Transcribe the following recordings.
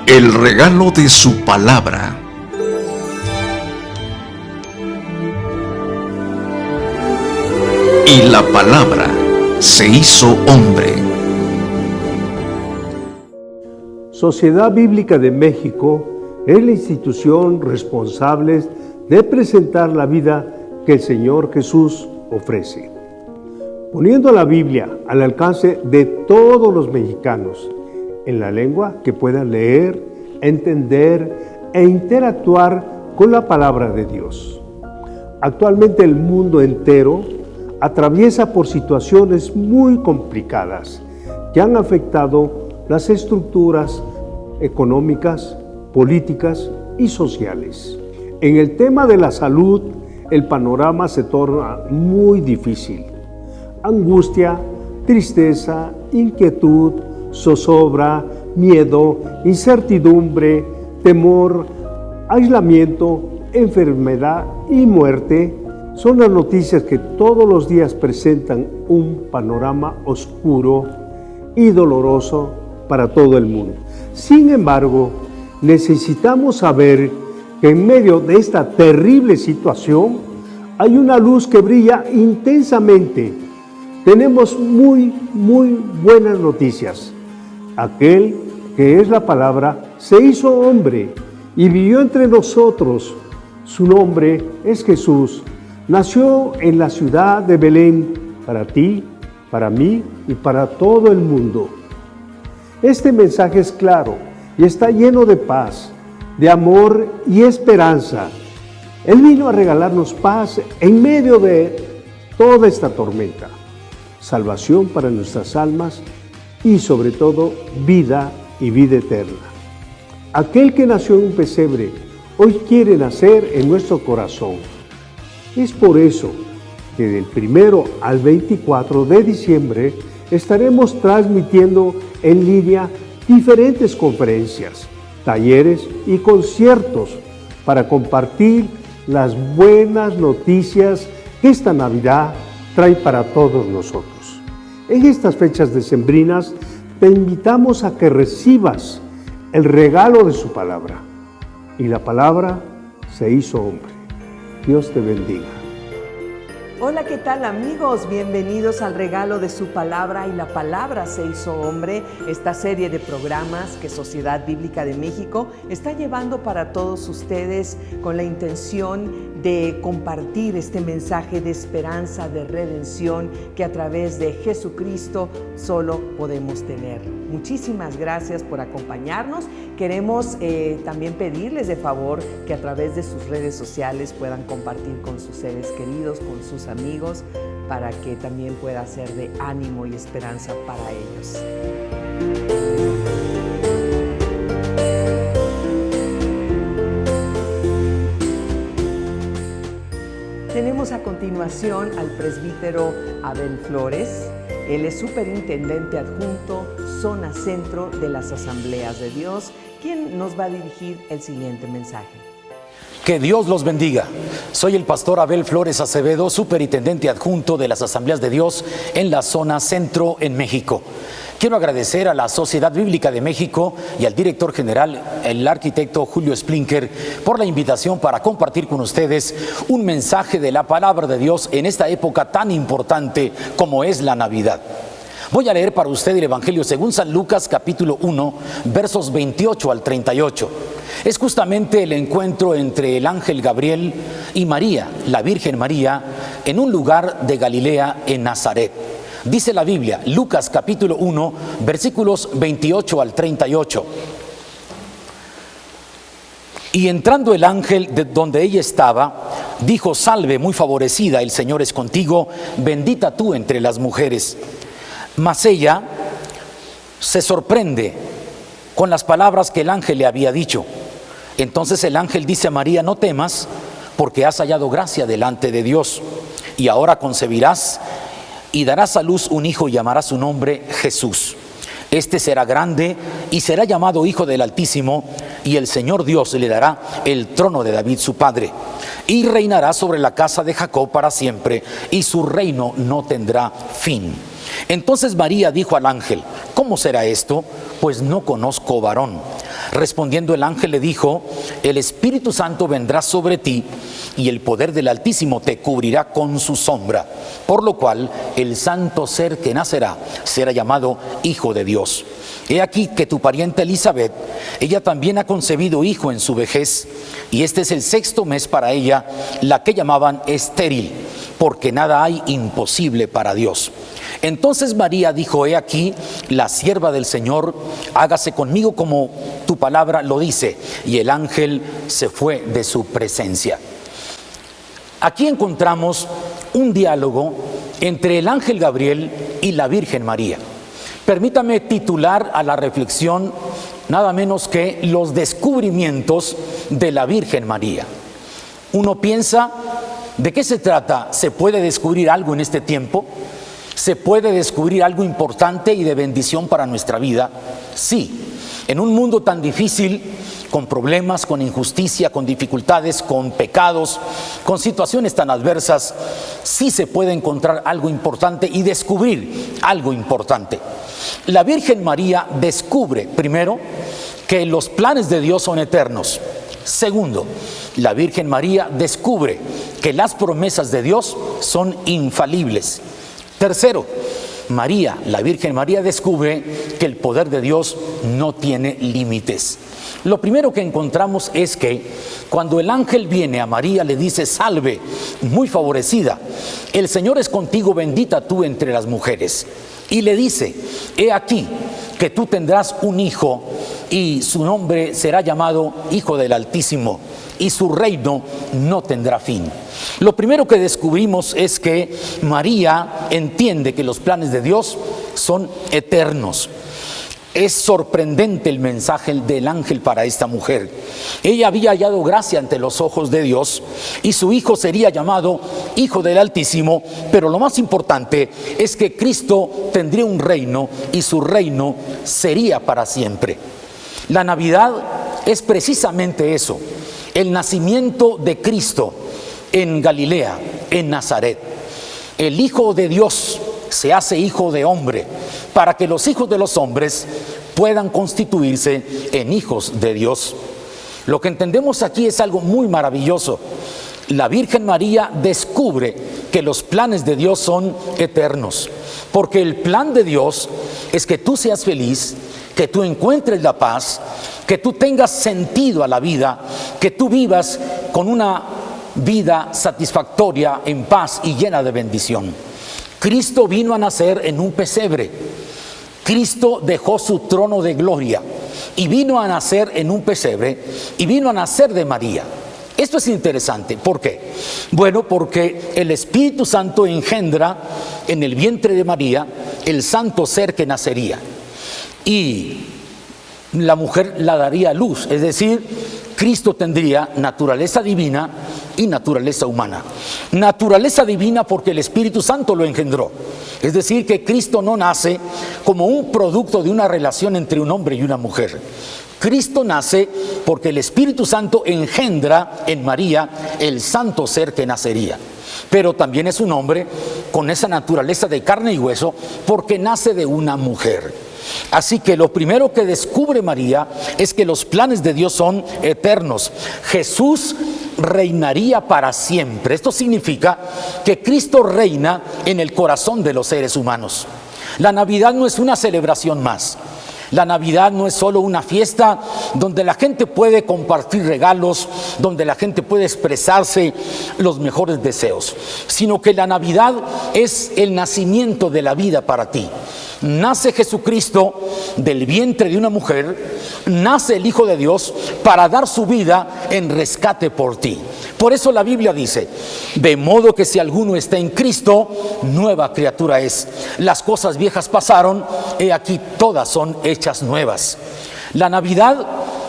El regalo de su palabra. Y la palabra se hizo hombre. Sociedad Bíblica de México es la institución responsable de presentar la vida que el Señor Jesús ofrece, poniendo la Biblia al alcance de todos los mexicanos, en la lengua que puedan leer, entender e interactuar con la palabra de Dios. Actualmente el mundo entero atraviesa por situaciones muy complicadas que han afectado las estructuras económicas, políticas y sociales. En el tema de la salud, el panorama se torna muy difícil. Angustia, tristeza, inquietud, zozobra, miedo, incertidumbre, temor, aislamiento, enfermedad y muerte son las noticias que todos los días presentan un panorama oscuro y doloroso para todo el mundo. Sin embargo, necesitamos saber que en medio de esta terrible situación hay una luz que brilla intensamente. Tenemos muy buenas noticias. Aquel que es la palabra se hizo hombre y vivió entre nosotros. Su nombre es Jesús. Nació en la ciudad de Belén para ti, para mí y para todo el mundo. Este mensaje es claro y está lleno de paz, de amor y esperanza. Él vino a regalarnos paz en medio de toda esta tormenta, salvación para nuestras almas y sobre todo vida y vida eterna. Aquel que nació en un pesebre hoy quiere nacer en nuestro corazón. Es por eso que del 1 al 24 de diciembre estaremos transmitiendo en línea diferentes conferencias, talleres y conciertos para compartir las buenas noticias que esta Navidad trae para todos nosotros. En estas fechas decembrinas te invitamos a que recibas el regalo de su palabra. Y la palabra se hizo hombre. Dios te bendiga. Hola, ¿qué tal amigos? Bienvenidos al regalo de su palabra y la palabra se hizo hombre, esta serie de programas que Sociedad Bíblica de México está llevando para todos ustedes con la intención de compartir este mensaje de esperanza, de redención que a través de Jesucristo solo podemos tener. Muchísimas gracias por acompañarnos. Queremos también pedirles de favor que a través de sus redes sociales puedan compartir con sus seres queridos, con sus amigos, para que también pueda ser de ánimo y esperanza para ellos. Tenemos a continuación al presbítero Abel Flores. Él es superintendente adjunto, zona centro de las Asambleas de Dios, quien nos va a dirigir el siguiente mensaje. Que Dios los bendiga. Soy el pastor Abel Flores Acevedo, superintendente adjunto de las Asambleas de Dios en la zona centro en México. Quiero agradecer a la Sociedad Bíblica de México y al director general, el arquitecto Julio Splinker, por la invitación para compartir con ustedes un mensaje de la palabra de Dios en esta época tan importante como es la Navidad. Voy a leer para usted el Evangelio según San Lucas, capítulo 1, versos 28 al 38. Es justamente el encuentro entre el ángel Gabriel y María, la Virgen María, en un lugar de Galilea, en Nazaret. Dice la Biblia, Lucas capítulo 1, versículos 28 al 38. Y entrando el ángel de donde ella estaba, dijo: Salve, muy favorecida, el Señor es contigo, bendita tú entre las mujeres. Mas ella se sorprende con las palabras que el ángel le había dicho. Entonces el ángel dice a María: no temas, porque has hallado gracia delante de Dios, y ahora concebirás y darás a luz un hijo y llamarás su nombre Jesús. Este será grande y será llamado Hijo del Altísimo, y el Señor Dios le dará el trono de David su padre, y reinará sobre la casa de Jacob para siempre, y su reino no tendrá fin. Entonces María dijo al ángel: ¿cómo será esto? Pues no conozco varón. Respondiendo el ángel le dijo: el Espíritu Santo vendrá sobre ti y el poder del Altísimo te cubrirá con su sombra, por lo cual el santo ser que nacerá será llamado Hijo de Dios. He aquí que tu parienta Elizabeth, ella también ha concebido hijo en su vejez, y este es el 6º mes para ella, la que llamaban estéril, porque nada hay imposible para Dios. Entonces María dijo: he aquí la sierva del Señor, hágase conmigo como tu palabra lo dice. Y el ángel se fue de su presencia. Aquí encontramos un diálogo entre el ángel Gabriel y la Virgen María. Permítame titular a la reflexión nada menos que los descubrimientos de la Virgen María. Uno piensa, ¿de qué se trata? ¿Se puede descubrir algo en este tiempo? ¿Se puede descubrir algo importante y de bendición para nuestra vida? Sí. En un mundo tan difícil, con problemas, con injusticia, con dificultades, con pecados, con situaciones tan adversas, sí se puede encontrar algo importante y descubrir algo importante. La Virgen María descubre, primero, que los planes de Dios son eternos. Segundo, la Virgen María descubre que las promesas de Dios son infalibles. Tercero, la Virgen María descubre que el poder de Dios no tiene límites. Lo primero que encontramos es que cuando el ángel viene a María le dice: salve, muy favorecida, el Señor es contigo, bendita tú entre las mujeres. Y le dice: he aquí que tú tendrás un hijo y su nombre será llamado Hijo del Altísimo, y su reino no tendrá fin. Lo primero que descubrimos es que María entiende que los planes de Dios son eternos. Es sorprendente el mensaje del ángel para esta mujer. Ella había hallado gracia ante los ojos de Dios y su hijo sería llamado Hijo del Altísimo, pero lo más importante es que Cristo tendría un reino y su reino sería para siempre. La Navidad es precisamente eso, el nacimiento de Cristo en Galilea, en Nazaret. El Hijo de Dios se hace hijo de hombre para que los hijos de los hombres puedan constituirse en hijos de Dios. Lo que entendemos aquí es algo muy maravilloso. La Virgen María descubre que los planes de Dios son eternos, porque el plan de Dios es que tú seas feliz, que tú encuentres la paz, que tú tengas sentido a la vida, que tú vivas con una vida satisfactoria, en paz y llena de bendición. Cristo vino a nacer en un pesebre. Cristo dejó su trono de gloria y vino a nacer en un pesebre y vino a nacer de María. Esto es interesante. ¿Por qué? Bueno, porque el Espíritu Santo engendra en el vientre de María el santo ser que nacería. Y la mujer la daría a luz, es decir, Cristo tendría naturaleza divina y naturaleza humana. Naturaleza divina porque el Espíritu Santo lo engendró. Es decir, que Cristo no nace como un producto de una relación entre un hombre y una mujer. Cristo nace porque el Espíritu Santo engendra en María el santo ser que nacería. Pero también es un hombre con esa naturaleza de carne y hueso porque nace de una mujer. Así que lo primero que descubre María es que los planes de Dios son eternos. Jesús reinaría para siempre. Esto significa que Cristo reina en el corazón de los seres humanos. La Navidad no es una celebración más. La Navidad no es solo una fiesta donde la gente puede compartir regalos, donde la gente puede expresarse los mejores deseos, sino que la Navidad es el nacimiento de la vida para ti. Nace Jesucristo del vientre de una mujer, nace el Hijo de Dios para dar su vida en rescate por ti. Por eso la Biblia dice: de modo que si alguno está en Cristo, nueva criatura es. Las cosas viejas pasaron, he aquí todas son hechas nuevas. La Navidad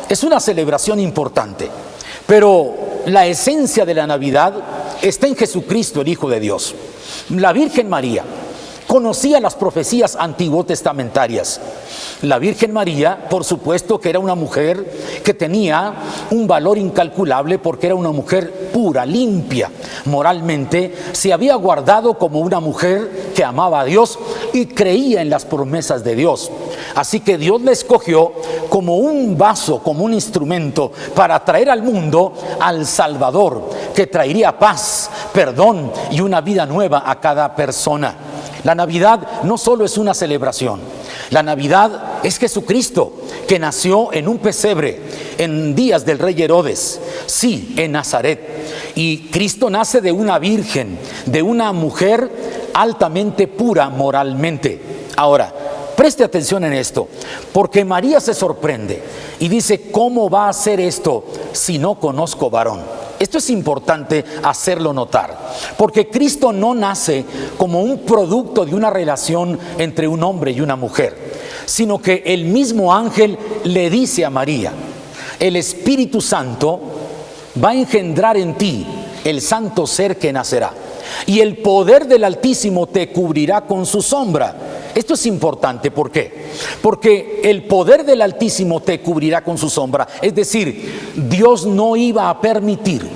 es una celebración importante, pero la esencia de la Navidad está en Jesucristo, el Hijo de Dios. La Virgen María conocía las profecías antiguotestamentarias. La Virgen María, por supuesto que era una mujer que tenía un valor incalculable porque era una mujer pura, limpia. Moralmente se había guardado como una mujer que amaba a Dios y creía en las promesas de Dios. Así que Dios la escogió como un vaso, como un instrumento para traer al mundo al Salvador, que traería paz, perdón y una vida nueva a cada persona. La Navidad no solo es una celebración, la Navidad es Jesucristo, que nació en un pesebre en días del rey Herodes, sí, en Nazaret. Y Cristo nace de una virgen, de una mujer altamente pura moralmente. Ahora, preste atención en esto, porque María se sorprende y dice: ¿cómo va a ser esto si no conozco varón? Esto es importante hacerlo notar, porque Cristo no nace como un producto de una relación entre un hombre y una mujer, sino que el mismo ángel le dice a María: el Espíritu Santo va a engendrar en ti el santo ser que nacerá, y el poder del Altísimo te cubrirá con su sombra. Esto es importante, ¿por qué? Porque el poder del Altísimo te cubrirá con su sombra. Es decir, Dios no iba a permitir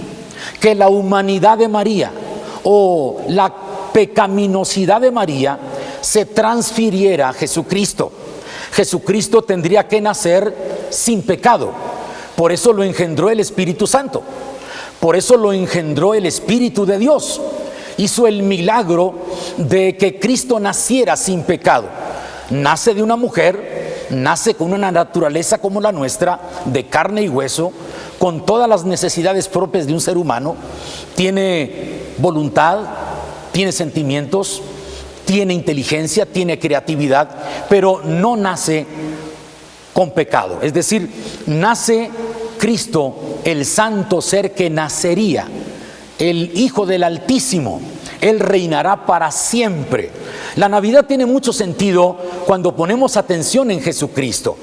que la humanidad de María o la pecaminosidad de María se transfiriera a Jesucristo. Jesucristo tendría que nacer sin pecado. Por eso lo engendró el Espíritu Santo. Por eso lo engendró el Espíritu de Dios. Hizo el milagro de que Cristo naciera sin pecado. Nace de una mujer, nace con una naturaleza como la nuestra, de carne y hueso, con todas las necesidades propias de un ser humano. Tiene voluntad, tiene sentimientos, tiene inteligencia, tiene creatividad, pero no nace con pecado. Es decir, nace Cristo, el santo ser que nacería, el Hijo del Altísimo. Él reinará para siempre. La Navidad tiene mucho sentido cuando ponemos atención en Jesucristo.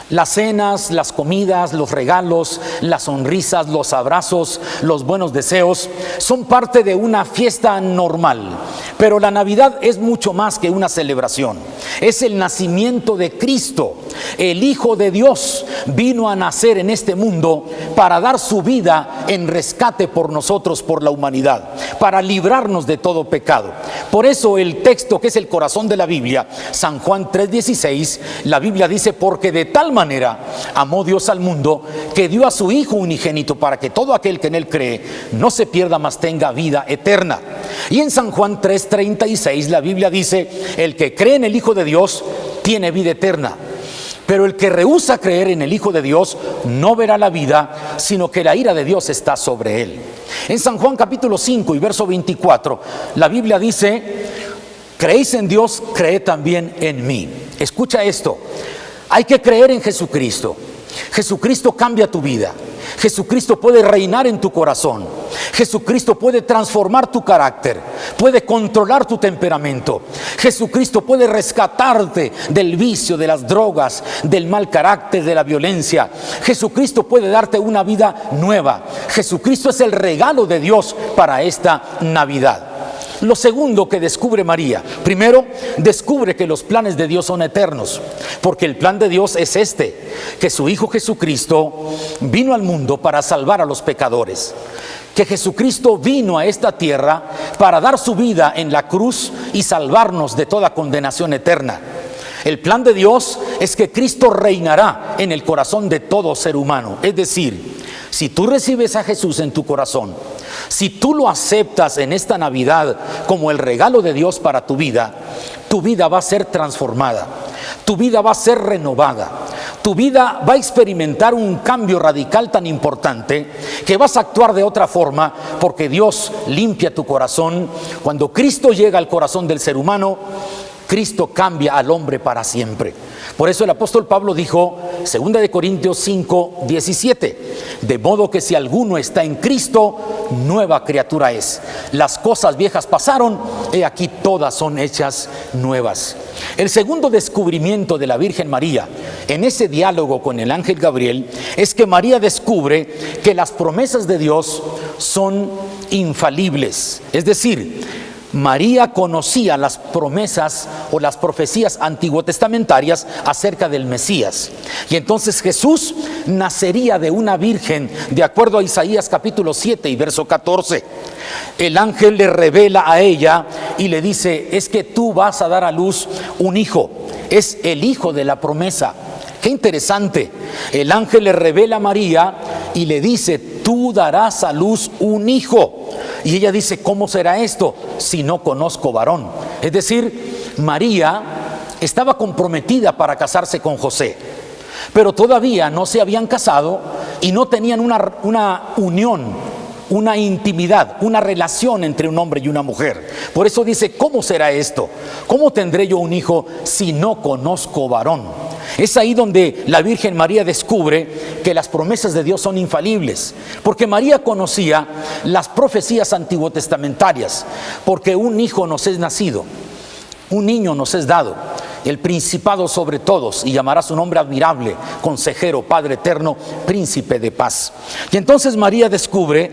Las cenas, las comidas, los regalos, las sonrisas, los abrazos, los buenos deseos son parte de una fiesta normal. Pero la Navidad es mucho más que una celebración. Es el nacimiento de Cristo. El Hijo de Dios vino a nacer en este mundo para dar su vida en rescate por nosotros, por la humanidad, para librarnos de todo pecado. Por eso el texto que es el corazón de la Biblia, San Juan 3:16, la Biblia dice: porque de tal manera amó Dios al mundo que dio a su Hijo unigénito para que todo aquel que en él cree no se pierda, mas tenga vida eterna. Y en San Juan 3:36 la Biblia dice: el que cree en el Hijo de Dios tiene vida eterna. Pero el que rehúsa creer en el Hijo de Dios no verá la vida, sino que la ira de Dios está sobre él. En San Juan capítulo 5 y verso 24, la Biblia dice: creéis en Dios, creed también en mí. Escucha esto, hay que creer en Jesucristo. Jesucristo cambia tu vida. Jesucristo puede reinar en tu corazón. Jesucristo puede transformar tu carácter, puede controlar tu temperamento. Jesucristo puede rescatarte del vicio, de las drogas, del mal carácter, de la violencia. Jesucristo puede darte una vida nueva. Jesucristo es el regalo de Dios para esta Navidad. Lo segundo que descubre María: primero, descubre que los planes de Dios son eternos, porque el plan de Dios es que su Hijo Jesucristo vino al mundo para salvar a los pecadores, que Jesucristo vino a esta tierra para dar su vida en la cruz y salvarnos de toda condenación eterna. El plan de Dios es que Cristo reinará en el corazón de todo ser humano. Es decir, si tú recibes a Jesús en tu corazón, si tú lo aceptas en esta Navidad como el regalo de Dios para tu vida va a ser transformada, tu vida va a ser renovada, tu vida va a experimentar un cambio radical tan importante que vas a actuar de otra forma, porque Dios limpia tu corazón. Cuando Cristo llega al corazón del ser humano, Cristo cambia al hombre para siempre. Por eso el apóstol Pablo dijo, 2 de Corintios 5:17, de modo que si alguno está en Cristo, nueva criatura es. Las cosas viejas pasaron, he aquí todas son hechas nuevas. El segundo descubrimiento de la Virgen María en ese diálogo con el ángel Gabriel es que María descubre que las promesas de Dios son infalibles. Es decir, María conocía las promesas o las profecías antiguotestamentarias acerca del Mesías. Y entonces Jesús nacería de una virgen, de acuerdo a Isaías capítulo 7 y verso 14. El ángel le revela a ella y le dice: es que tú vas a dar a luz un hijo, es el hijo de la promesa. Qué interesante. El ángel le revela a María y le dice: tú darás a luz un hijo. Y ella dice: ¿cómo será esto si no conozco varón? Es decir, María estaba comprometida para casarse con José, pero todavía no se habían casado y no tenían una unión, una intimidad, una relación entre un hombre y una mujer. Por eso dice: ¿cómo será esto? ¿Cómo tendré yo un hijo si no conozco varón? Es ahí donde la Virgen María descubre que las promesas de Dios son infalibles, porque María conocía las profecías antiguotestamentarias, porque un hijo nos es nacido, un niño nos es dado, el principado sobre todos, y llamará su nombre admirable, consejero, Padre eterno, príncipe de paz. Y entonces María descubre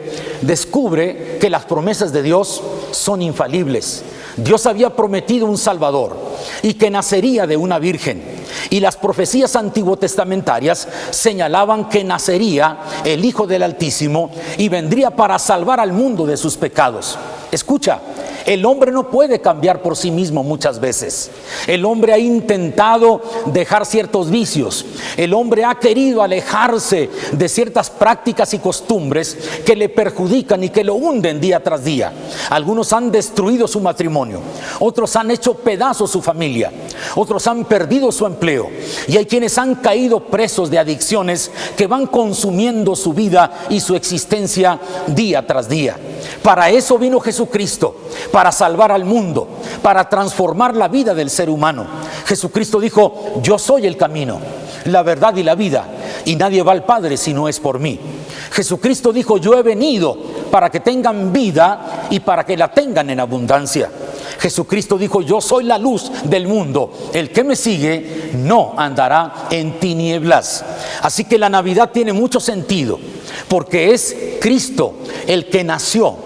que las promesas de Dios son infalibles. Dios había prometido un Salvador y que nacería de una virgen, y las profecías antiguotestamentarias señalaban que nacería el Hijo del Altísimo y vendría para salvar al mundo de sus pecados. Escucha, el hombre no puede cambiar por sí mismo muchas veces. El hombre ha intentado dejar ciertos vicios. El hombre ha querido alejarse de ciertas prácticas y costumbres que le perjudican y que lo hunden día tras día. Algunos han destruido su matrimonio, otros han hecho pedazos su familia, otros han perdido su empleo, y hay quienes han caído presos de adicciones que van consumiendo su vida y su existencia día tras día. Para eso vino Jesucristo, para salvar al mundo, para transformar la vida del ser humano. Jesucristo dijo: yo soy el camino, la verdad y la vida, y nadie va al Padre si no es por mí. Jesucristo dijo: yo he venido para que tengan vida y para que la tengan en abundancia. Jesucristo dijo: yo soy la luz del mundo, el que me sigue no andará en tinieblas. Así que la Navidad tiene mucho sentido, porque es Cristo el que nació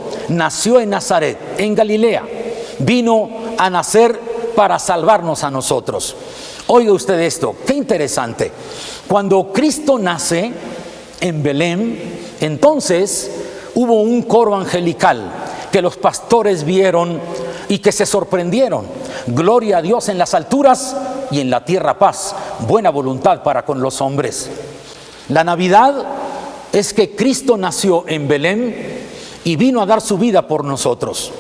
en Nazaret, en Galilea. Vino a nacer para salvarnos a nosotros. Oiga usted esto, qué interesante. Cuando Cristo nace en Belén, entonces hubo un coro angelical que los pastores vieron y que se sorprendieron. Gloria a Dios en las alturas y en la tierra paz, buena voluntad para con los hombres. La Navidad es que Cristo nació en Belén y vino a dar su vida por nosotros.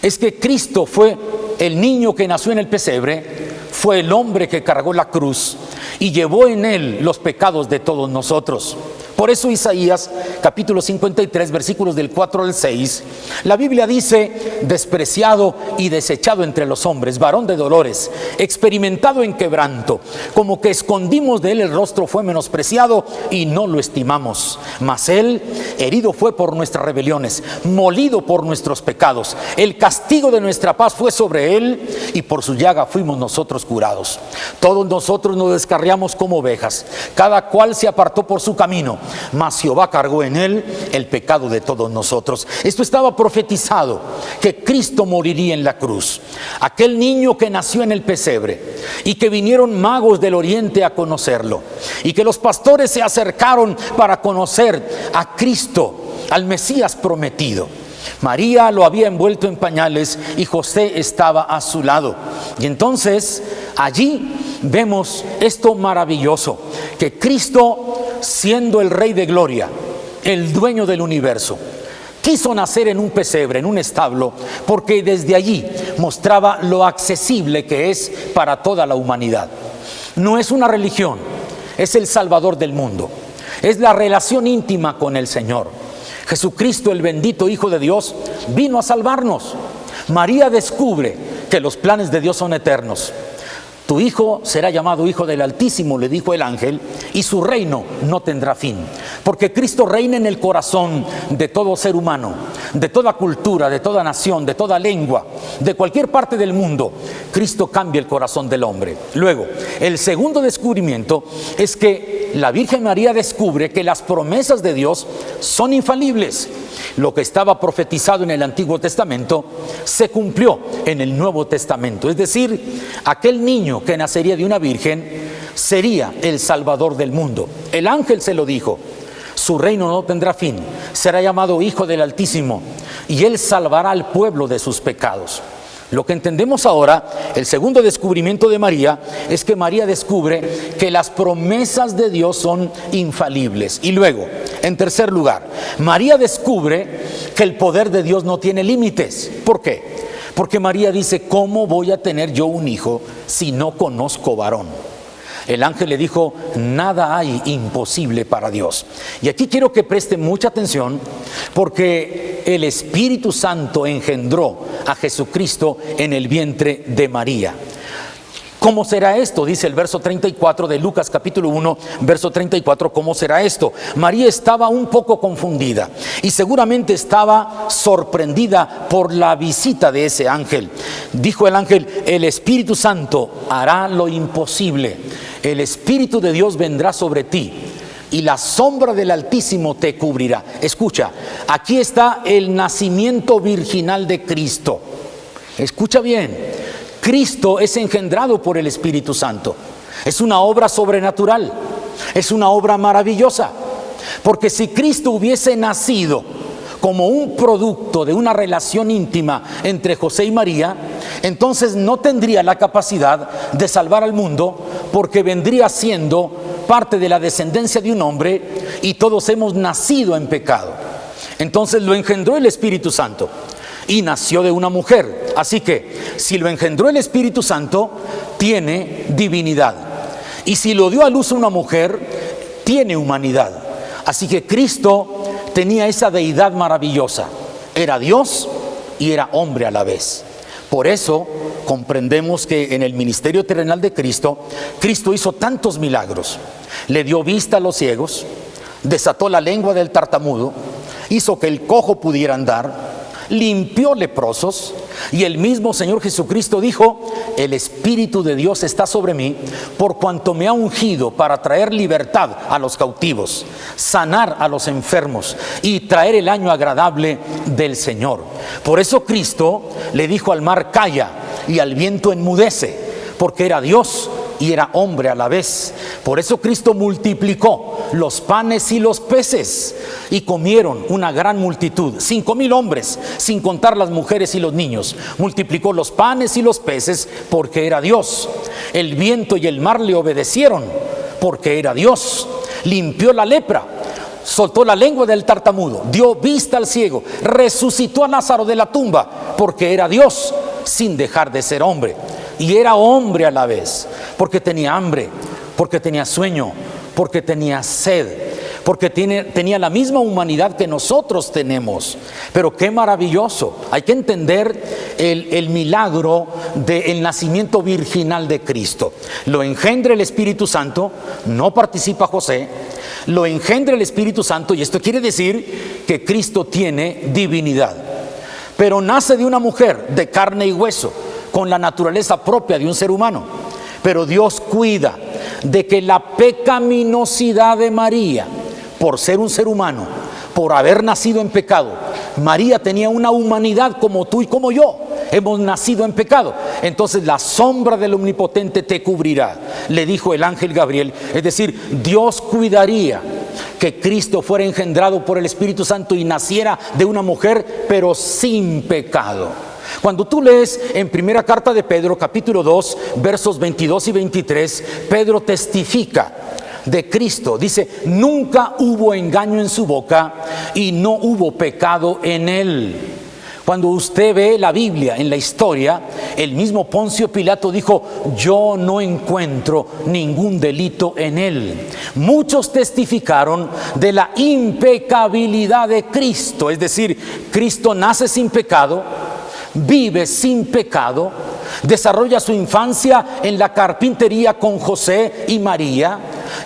Es que Cristo fue el niño que nació en el pesebre, fue el hombre que cargó la cruz y llevó en él los pecados de todos nosotros. Por eso Isaías capítulo 53 versículos del 4 al 6, la Biblia dice: despreciado y desechado entre los hombres, varón de dolores, experimentado en quebranto, como que escondimos de él el rostro, fue menospreciado y no lo estimamos. Mas él herido fue por nuestras rebeliones, molido por nuestros pecados. El castigo de nuestra paz fue sobre él, y por su llaga fuimos nosotros curados. Todos nosotros nos descarriamos como ovejas, cada cual se apartó por su camino, mas Jehová cargó en él el pecado de todos nosotros. Esto estaba profetizado, que Cristo moriría en la cruz. Aquel niño que nació en el pesebre, y que vinieron magos del oriente a conocerlo, y que los pastores se acercaron para conocer a Cristo, al Mesías prometido. María lo había envuelto en pañales y José estaba a su lado. Y entonces allí vemos esto maravilloso, que Cristo, siendo el Rey de Gloria, el dueño del universo, quiso nacer en un pesebre, en un establo, porque desde allí mostraba lo accesible que es para toda la humanidad. No es una religión, es el Salvador del mundo, es la relación íntima con el Señor. Jesucristo, el bendito Hijo de Dios, vino a salvarnos. María descubre que los planes de Dios son eternos. Tu hijo será llamado Hijo del Altísimo, le dijo el ángel, y su reino no tendrá fin. Porque Cristo reina en el corazón de todo ser humano, de toda cultura, de toda nación, de toda lengua, de cualquier parte del mundo. Cristo cambia el corazón del hombre. Luego, el segundo descubrimiento es que la Virgen María descubre que las promesas de Dios son infalibles. Lo que estaba profetizado en el Antiguo Testamento se cumplió en el Nuevo Testamento. Es decir, aquel niño que nacería de una virgen sería el Salvador del mundo. El ángel se lo dijo: su reino no tendrá fin, será llamado Hijo del Altísimo, y él salvará al pueblo de sus pecados. Lo que entendemos ahora, el segundo descubrimiento de María, es que María descubre que las promesas de Dios son infalibles. Y luego, en tercer lugar, María descubre que el poder de Dios no tiene límites. ¿Por qué? Porque María dice: ¿cómo voy a tener yo un hijo si no conozco varón? El ángel le dijo: nada hay imposible para Dios. Y aquí quiero que preste mucha atención, porque el Espíritu Santo engendró a Jesucristo en el vientre de María. ¿Cómo será esto? Dice el verso 34 de Lucas capítulo 1, verso 34, ¿cómo será esto? María estaba un poco confundida y seguramente estaba sorprendida por la visita de ese ángel. Dijo el ángel: el Espíritu Santo hará lo imposible. El Espíritu de Dios vendrá sobre ti y la sombra del Altísimo te cubrirá. Escucha, aquí está el nacimiento virginal de Cristo. Escucha bien. Cristo es engendrado por el Espíritu Santo. Es una obra sobrenatural, es una obra maravillosa, porque si Cristo hubiese nacido como un producto de una relación íntima entre José y María, entonces no tendría la capacidad de salvar al mundo, porque vendría siendo parte de la descendencia de un hombre y todos hemos nacido en pecado. Entonces lo engendró el Espíritu Santo y nació de una mujer. Así que si lo engendró el Espíritu Santo, tiene divinidad, y si lo dio a luz una mujer, tiene humanidad. Así que Cristo tenía esa deidad maravillosa. Era Dios y era hombre a la vez. Por eso comprendemos que en el ministerio terrenal de Cristo, Cristo hizo tantos milagros. Le dio vista a los ciegos, desató la lengua del tartamudo, hizo que el cojo pudiera andar, limpió leprosos, y el mismo Señor Jesucristo dijo: el Espíritu de Dios está sobre mí, por cuanto me ha ungido para traer libertad a los cautivos, sanar a los enfermos y traer el año agradable del Señor. Por eso Cristo le dijo al mar: calla, y al viento enmudece, porque era Dios y era hombre a la vez. Por eso Cristo multiplicó los panes y los peces, y comieron una gran multitud, 5,000 hombres, sin contar las mujeres y los niños. Multiplicó los panes y los peces porque era Dios. El viento y el mar le obedecieron porque era Dios. Limpió la lepra, soltó la lengua del tartamudo, dio vista al ciego, resucitó a Lázaro de la tumba porque era Dios, sin dejar de ser hombre. Y era hombre a la vez, porque tenía hambre, porque tenía sueño, porque tenía sed, porque tenía la misma humanidad que nosotros tenemos. Pero qué maravilloso. Hay que entender el milagro del nacimiento virginal de Cristo. Lo engendra el Espíritu Santo, no participa José. Lo engendra el Espíritu Santo, y esto quiere decir que Cristo tiene divinidad. Pero nace de una mujer de carne y hueso, con la naturaleza propia de un ser humano. Pero Dios cuida de que la pecaminosidad de María, por ser un ser humano, por haber nacido en pecado, María tenía una humanidad como tú y como yo. Hemos nacido en pecado. Entonces la sombra del Omnipotente te cubrirá, le dijo el ángel Gabriel. Es decir, Dios cuidaría que Cristo fuera engendrado por el Espíritu Santo y naciera de una mujer, pero sin pecado. Cuando tú lees en primera carta de Pedro, capítulo 2, versos 22 y 23, Pedro testifica de Cristo. Dice: nunca hubo engaño en su boca y no hubo pecado en él. Cuando usted ve la Biblia en la historia, el mismo Poncio Pilato dijo: yo no encuentro ningún delito en él. Muchos testificaron de la impecabilidad de Cristo. Es decir, Cristo nace sin pecado, vive sin pecado, desarrolla su infancia en la carpintería con José y María,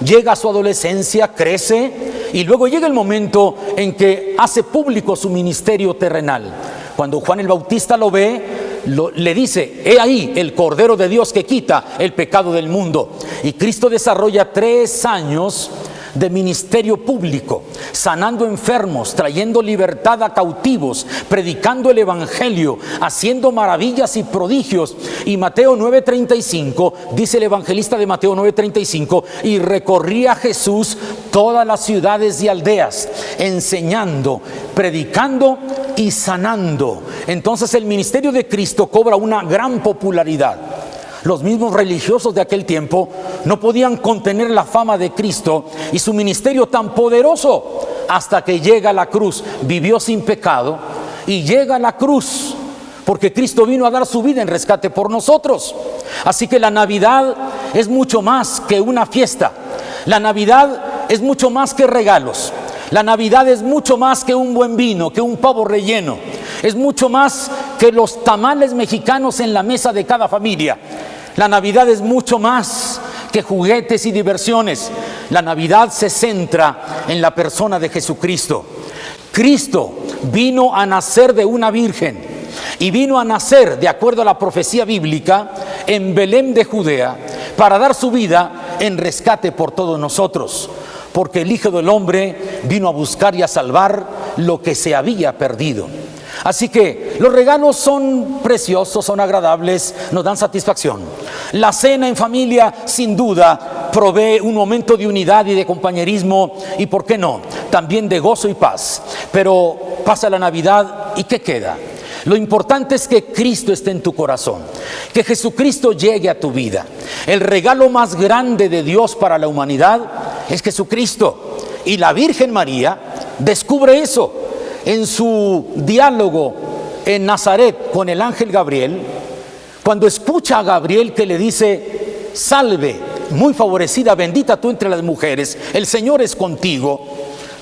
llega a su adolescencia, crece y luego llega el momento en que hace público su ministerio terrenal. Cuando Juan el Bautista lo ve, le dice: he ahí el Cordero de Dios que quita el pecado del mundo. Y Cristo desarrolla 3 años de ministerio público, sanando enfermos, trayendo libertad a cautivos, predicando el evangelio, haciendo maravillas y prodigios. Y Mateo 9:35, dice el evangelista de Mateo 9:35, y recorría Jesús todas las ciudades y aldeas, enseñando, predicando y sanando. Entonces el ministerio de Cristo cobra una gran popularidad. Los mismos religiosos de aquel tiempo no podían contener la fama de Cristo y su ministerio tan poderoso, hasta que llega a la cruz. Vivió sin pecado y llega a la cruz, porque Cristo vino a dar su vida en rescate por nosotros. Así que la Navidad es mucho más que una fiesta. La Navidad es mucho más que regalos. La Navidad es mucho más que un buen vino, que un pavo relleno. Es mucho más que los tamales mexicanos en la mesa de cada familia. La Navidad es mucho más que juguetes y diversiones. La Navidad se centra en la persona de Jesucristo. Cristo vino a nacer de una virgen y vino a nacer, de acuerdo a la profecía bíblica, en Belén de Judea, para dar su vida en rescate por todos nosotros. Porque el Hijo del Hombre vino a buscar y a salvar lo que se había perdido. Así que los regalos son preciosos, son agradables, nos dan satisfacción. La cena en familia, sin duda, provee un momento de unidad y de compañerismo y, ¿por qué no?, también de gozo y paz. Pero pasa la Navidad y ¿qué queda? Lo importante es que Cristo esté en tu corazón, que Jesucristo llegue a tu vida. El regalo más grande de Dios para la humanidad es Jesucristo. Y la Virgen María descubre eso en su diálogo en Nazaret con el ángel Gabriel, cuando escucha a Gabriel que le dice: salve, muy favorecida, bendita tú entre las mujeres, el Señor es contigo.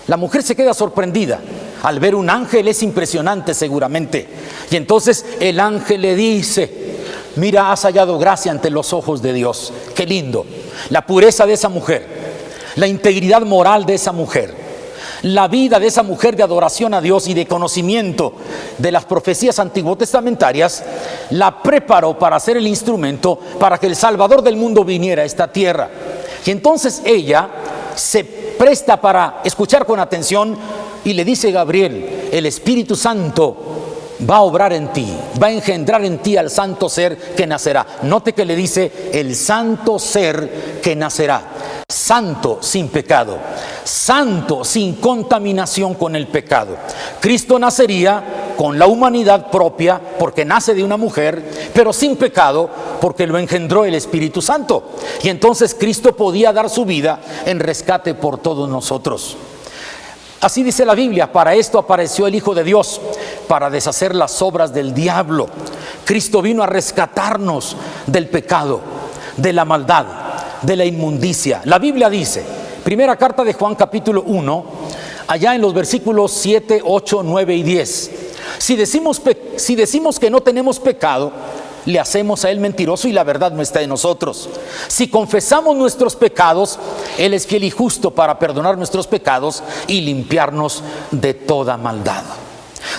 La mujer se queda sorprendida. Al ver un ángel es impresionante seguramente. Y entonces el ángel le dice: mira, has hallado gracia ante los ojos de Dios. Qué lindo. La pureza de esa mujer, la integridad moral de esa mujer, la vida de esa mujer de adoración a Dios y de conocimiento de las profecías antiguotestamentarias, la preparó para ser el instrumento para que el Salvador del mundo viniera a esta tierra. Y entonces ella se presta para escuchar con atención y le dice Gabriel: el Espíritu Santo va a obrar en ti, va a engendrar en ti al santo ser que nacerá. Note que le dice: el santo ser que nacerá. Santo sin pecado, santo sin contaminación con el pecado. Cristo nacería con la humanidad propia, porque nace de una mujer, pero sin pecado, porque lo engendró el Espíritu Santo. Y entonces Cristo podía dar su vida en rescate por todos nosotros. Así dice la Biblia: para esto apareció el Hijo de Dios, para deshacer las obras del diablo. Cristo vino a rescatarnos del pecado, de la maldad, de la inmundicia. La Biblia dice, primera carta de Juan capítulo 1, allá en los versículos 7, 8, 9 y 10. Si decimos que no tenemos pecado, le hacemos a Él mentiroso y la verdad no está en nosotros. Si confesamos nuestros pecados, Él es fiel y justo para perdonar nuestros pecados y limpiarnos de toda maldad.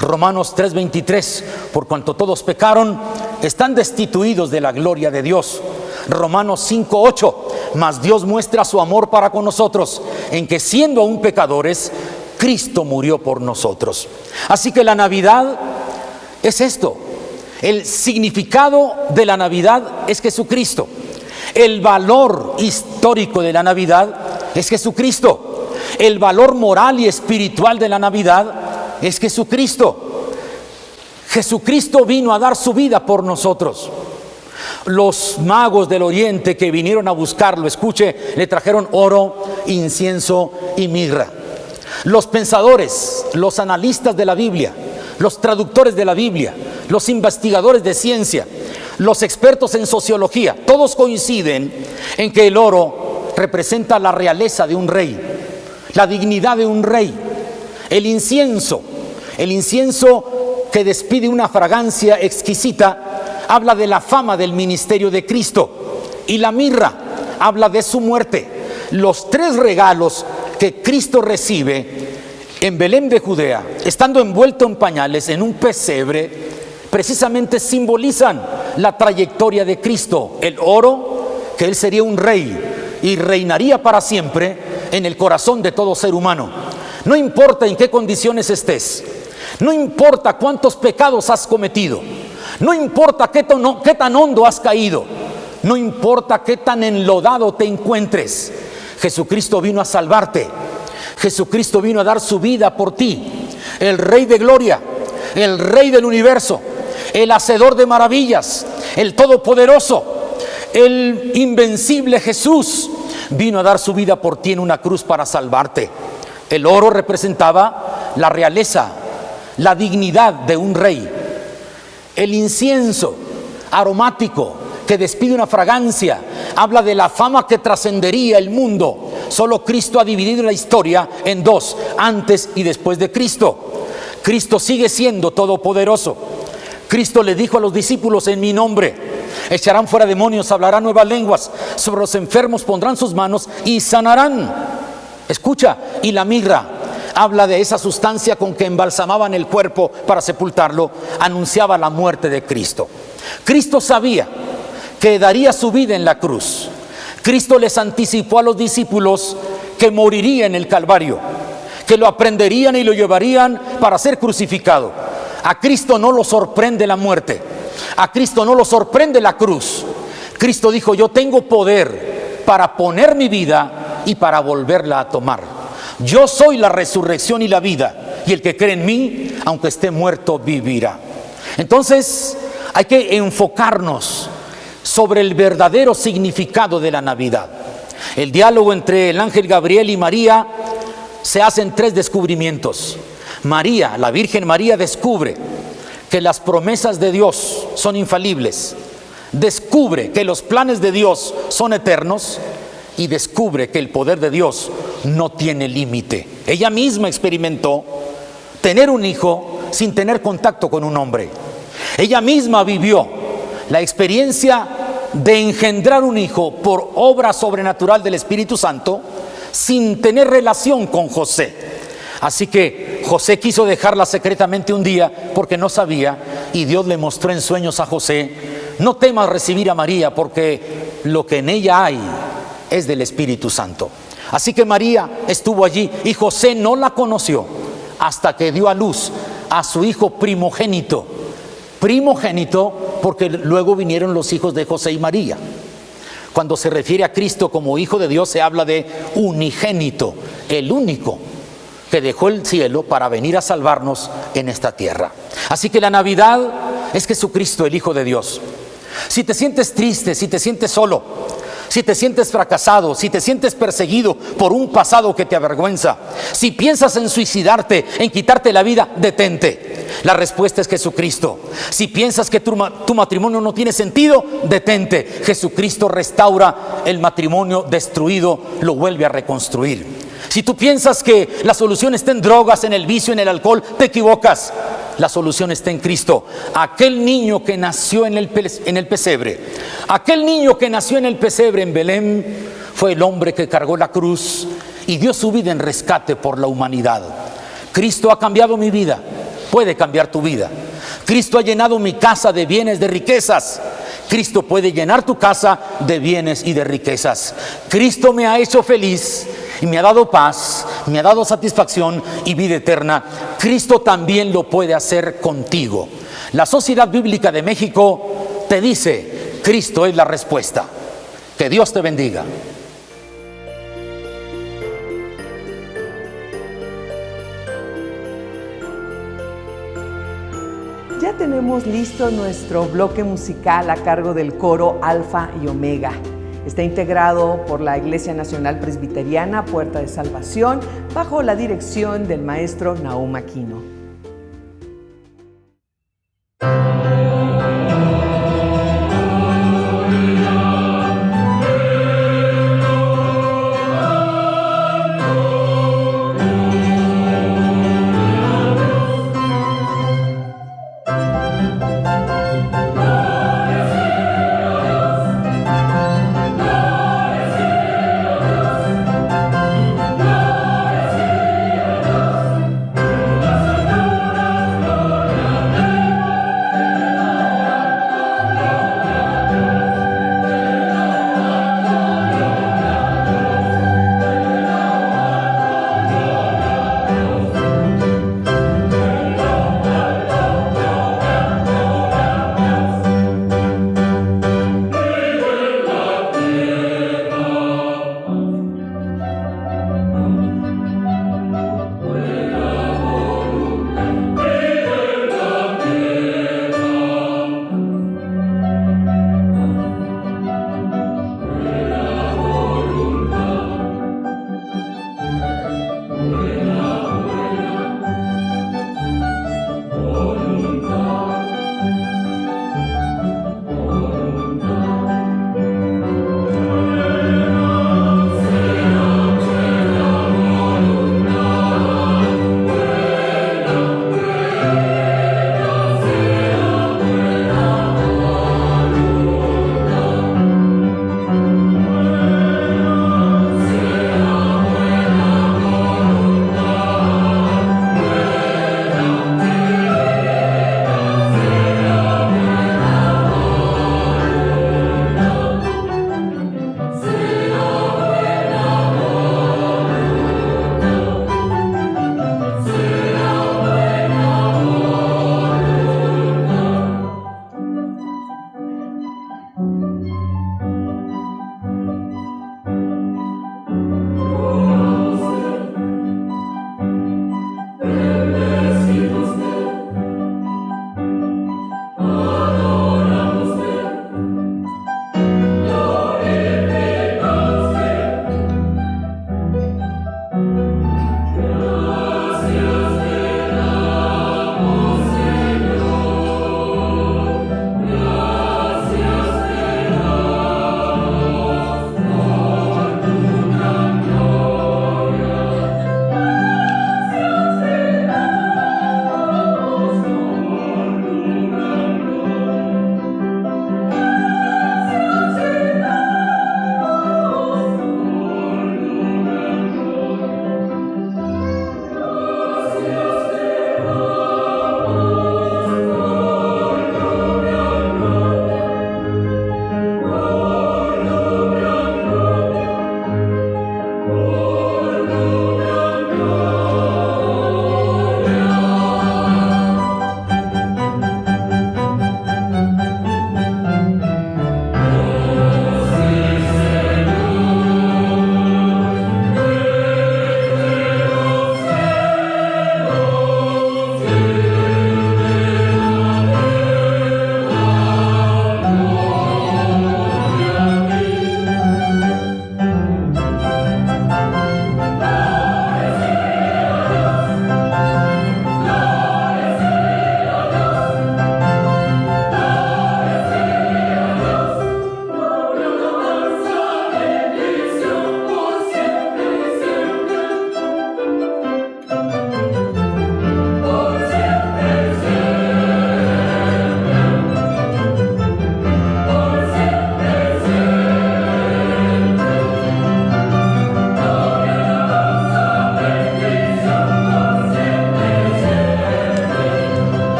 Romanos 3:23, por cuanto todos pecaron, están destituidos de la gloria de Dios. Romanos 5:8, mas Dios muestra su amor para con nosotros, en que siendo aún pecadores, Cristo murió por nosotros. Así que la Navidad es esto. El significado de la Navidad es Jesucristo. El valor histórico de la Navidad es Jesucristo. El valor moral y espiritual de la Navidad es Jesucristo. Jesucristo vino a dar su vida por nosotros. Los magos del oriente que vinieron a buscarlo, escuche, le trajeron oro, incienso y mirra. Los pensadores, los analistas de la Biblia, los traductores de la Biblia, los investigadores de ciencia, los expertos en sociología, todos coinciden en que el oro representa la realeza de un rey, la dignidad de un rey. El incienso que despide una fragancia exquisita, habla de la fama del ministerio de Cristo. Y la mirra habla de su muerte. los 3 regalos que Cristo recibe en Belén de Judea, estando envuelto en pañales en un pesebre, precisamente simbolizan la trayectoria de Cristo. El oro, que Él sería un rey y reinaría para siempre en el corazón de todo ser humano. No importa en qué condiciones estés, no importa cuántos pecados has cometido, no importa qué tan hondo has caído, no importa qué tan enlodado te encuentres, Jesucristo vino a salvarte. Jesucristo vino a dar su vida por ti. El Rey de Gloria, el Rey del universo, el Hacedor de maravillas, el Todopoderoso, el invencible Jesús, vino a dar su vida por ti en una cruz para salvarte. El oro representaba la realeza, la dignidad de un rey. El incienso aromático que despide una fragancia habla de la fama que trascendería el mundo. Solo Cristo ha dividido la historia en 2, antes y después de Cristo. Cristo sigue siendo todopoderoso. Cristo le dijo a los discípulos: en mi nombre echarán fuera demonios, hablarán nuevas lenguas, sobre los enfermos pondrán sus manos y sanarán. Escucha, y la mirra habla de esa sustancia con que embalsamaban el cuerpo para sepultarlo, anunciaba la muerte de Cristo. Cristo sabía que daría su vida en la cruz. Cristo les anticipó a los discípulos que moriría en el Calvario, que lo aprenderían y lo llevarían para ser crucificado. A Cristo no lo sorprende la muerte, a Cristo no lo sorprende la cruz. Cristo dijo: yo tengo poder para poner mi vida y para volverla a tomar. Yo soy la resurrección y la vida, y el que cree en mí, aunque esté muerto, vivirá. Entonces hay que enfocarnos sobre el verdadero significado de la Navidad. El diálogo entre el ángel Gabriel y María se hacen 3 descubrimientos. María, la Virgen María, descubre que las promesas de Dios son infalibles, descubre que los planes de Dios son eternos y descubre que el poder de Dios no tiene límite. Ella misma experimentó tener un hijo sin tener contacto con un hombre. Ella misma vivió la experiencia de engendrar un hijo por obra sobrenatural del Espíritu Santo sin tener relación con José. Así que José quiso dejarla secretamente un día porque no sabía, y Dios le mostró en sueños a José: no temas recibir a María, porque lo que en ella hay es del Espíritu Santo. Así que María estuvo allí y José no la conoció hasta que dio a luz a su hijo primogénito. Primogénito porque luego vinieron los hijos de José y María. Cuando se refiere a Cristo como Hijo de Dios, se habla de unigénito, el único que dejó el cielo para venir a salvarnos en esta tierra. Así que la Navidad es Jesucristo, el Hijo de Dios. Si te sientes triste, si te sientes solo, si te sientes fracasado, si te sientes perseguido por un pasado que te avergüenza, si piensas en suicidarte, en quitarte la vida, detente. La respuesta es Jesucristo. Si piensas que tu matrimonio no tiene sentido, detente. Jesucristo restaura el matrimonio destruido, lo vuelve a reconstruir. Si tú piensas que la solución está en drogas, en el vicio, en el alcohol, te equivocas. La solución está en Cristo. Aquel niño que nació en el pesebre, aquel niño que nació en el pesebre en Belén, fue el hombre que cargó la cruz y dio su vida en rescate por la humanidad. Cristo ha cambiado mi vida, puede cambiar tu vida. Cristo ha llenado mi casa de bienes, de riquezas. Cristo puede llenar tu casa de bienes y de riquezas. Cristo me ha hecho feliz y me ha dado paz, me ha dado satisfacción y vida eterna. Cristo también lo puede hacer contigo. La Sociedad Bíblica de México te dice: Cristo es la respuesta. Que Dios te bendiga. Ya tenemos listo nuestro bloque musical a cargo del coro Alfa y Omega. Está integrado por la Iglesia Nacional Presbiteriana Puerta de Salvación bajo la dirección del maestro Nahum Aquino.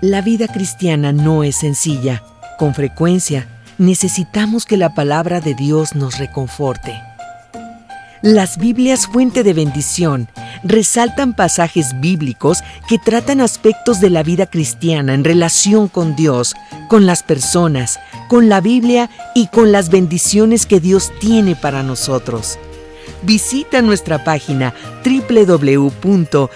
La vida cristiana no es sencilla. Con frecuencia, necesitamos que la palabra de Dios nos reconforte. Las Biblias Fuente de Bendición resaltan pasajes bíblicos que tratan aspectos de la vida cristiana en relación con Dios, con las personas, con la Biblia y con las bendiciones que Dios tiene para nosotros. Visita nuestra página www.sbm.mx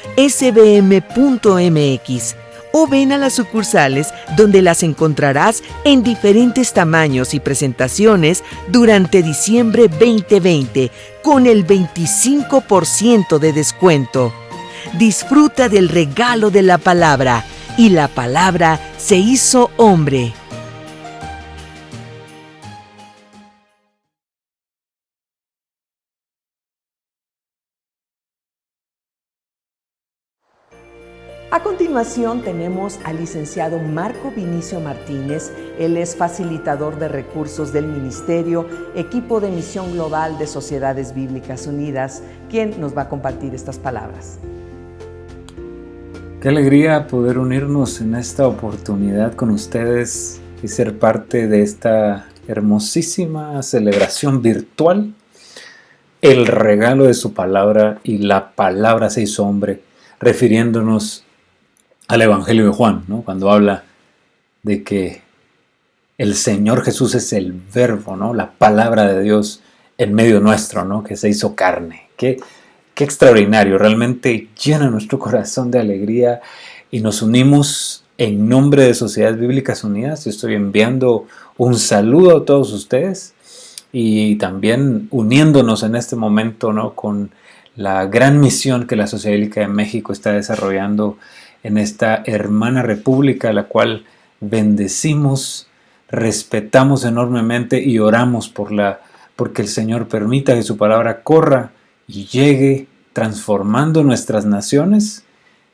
o ven a las sucursales donde las encontrarás en diferentes tamaños y presentaciones durante diciembre 2020 con el 25% de descuento. Disfruta del regalo de la palabra y la palabra se hizo hombre. A continuación tenemos al licenciado Marco Vinicio Martínez. Él es facilitador de recursos del Ministerio, Equipo de Misión Global de Sociedades Bíblicas Unidas, quien nos va a compartir estas palabras. Qué alegría poder unirnos en esta oportunidad con ustedes y ser parte de esta hermosísima celebración virtual, el regalo de su palabra y la palabra se hizo hombre, refiriéndonos al Evangelio de Juan, ¿no? Cuando habla de que el Señor Jesús es el verbo, ¿no? La palabra de Dios en medio nuestro, ¿no? Que se hizo carne. Qué extraordinario, realmente llena nuestro corazón de alegría y nos unimos en nombre de Sociedades Bíblicas Unidas. Yo estoy enviando un saludo a todos ustedes y también uniéndonos en este momento, ¿no? Con la gran misión que la Sociedad Bíblica de México está desarrollando en esta hermana república, la cual bendecimos, respetamos enormemente y oramos porque el Señor permita que su palabra corra y llegue transformando nuestras naciones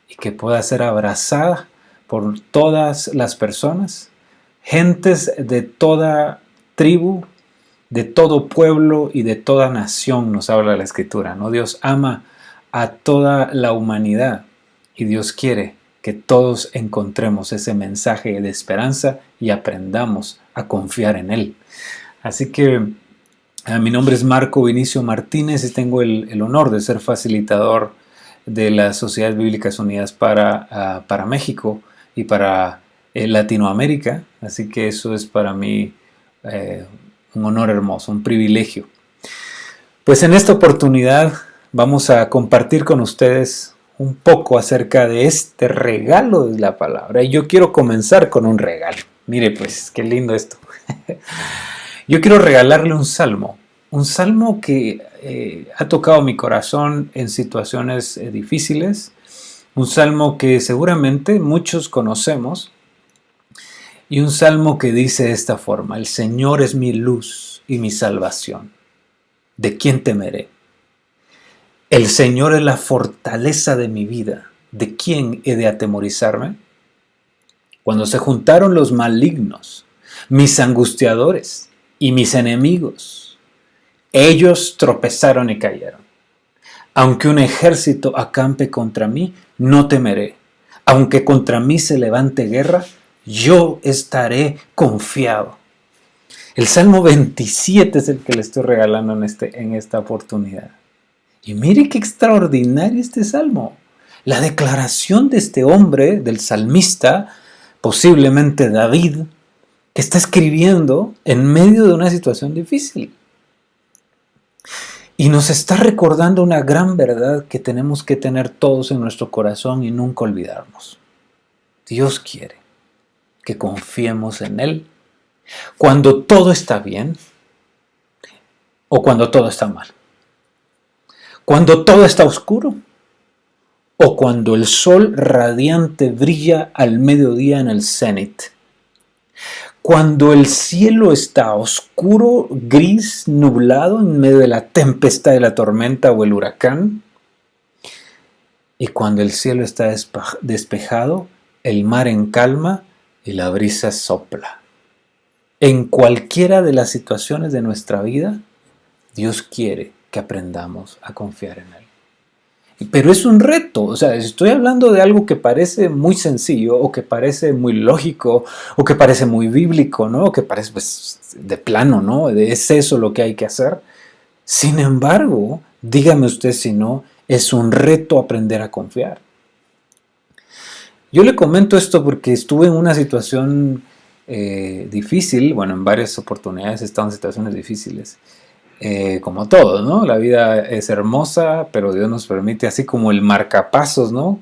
y que pueda ser abrazada por todas las personas, gentes de toda tribu, de todo pueblo y de toda nación, nos habla la Escritura, ¿no? Dios ama a toda la humanidad y Dios quiere que todos encontremos ese mensaje de esperanza y aprendamos a confiar en Él. Así que mi nombre es Marco Vinicio Martínez y tengo el honor de ser facilitador de las Sociedades Bíblicas Unidas para México y para Latinoamérica. Así que eso es para mí un honor hermoso, un privilegio. Pues en esta oportunidad vamos a compartir con ustedes un poco acerca de este regalo de la palabra. Y yo quiero comenzar con un regalo. Mire pues, qué lindo esto. Yo quiero regalarle un salmo que ha tocado mi corazón en situaciones difíciles, un salmo que seguramente muchos conocemos, y un salmo que dice de esta forma: el Señor es mi luz y mi salvación. ¿De quién temeré? El Señor es la fortaleza de mi vida. ¿De quién he de atemorizarme? Cuando se juntaron los malignos, mis angustiadores y mis enemigos, ellos tropezaron y cayeron. Aunque un ejército acampe contra mí, no temeré. Aunque contra mí se levante guerra, yo estaré confiado. El Salmo 27 es el que le estoy regalando en esta oportunidad. Y mire qué extraordinario este salmo. La declaración de este hombre, del salmista, posiblemente David, que está escribiendo en medio de una situación difícil. Y nos está recordando una gran verdad que tenemos que tener todos en nuestro corazón y nunca olvidarnos. Dios quiere que confiemos en Él cuando todo está bien o cuando todo está mal. Cuando todo está oscuro o cuando el sol radiante brilla al mediodía en el cenit. Cuando el cielo está oscuro, gris, nublado en medio de la tempestad de la tormenta o el huracán. Y cuando el cielo está despejado, el mar en calma y la brisa sopla. En cualquiera de las situaciones de nuestra vida, Dios quiere que aprendamos a confiar en Él. Pero es un reto, o sea, estoy hablando de algo que parece muy sencillo, o que parece muy lógico, o que parece muy bíblico, ¿no? O que parece, pues, de plano, ¿no? Es eso lo que hay que hacer. Sin embargo, dígame usted si no, es un reto aprender a confiar. Yo le comento esto porque estuve en una situación difícil, bueno, en varias oportunidades he estado en situaciones difíciles. Como todo, ¿no? La vida es hermosa, pero Dios nos permite, así como el marcapasos, ¿no?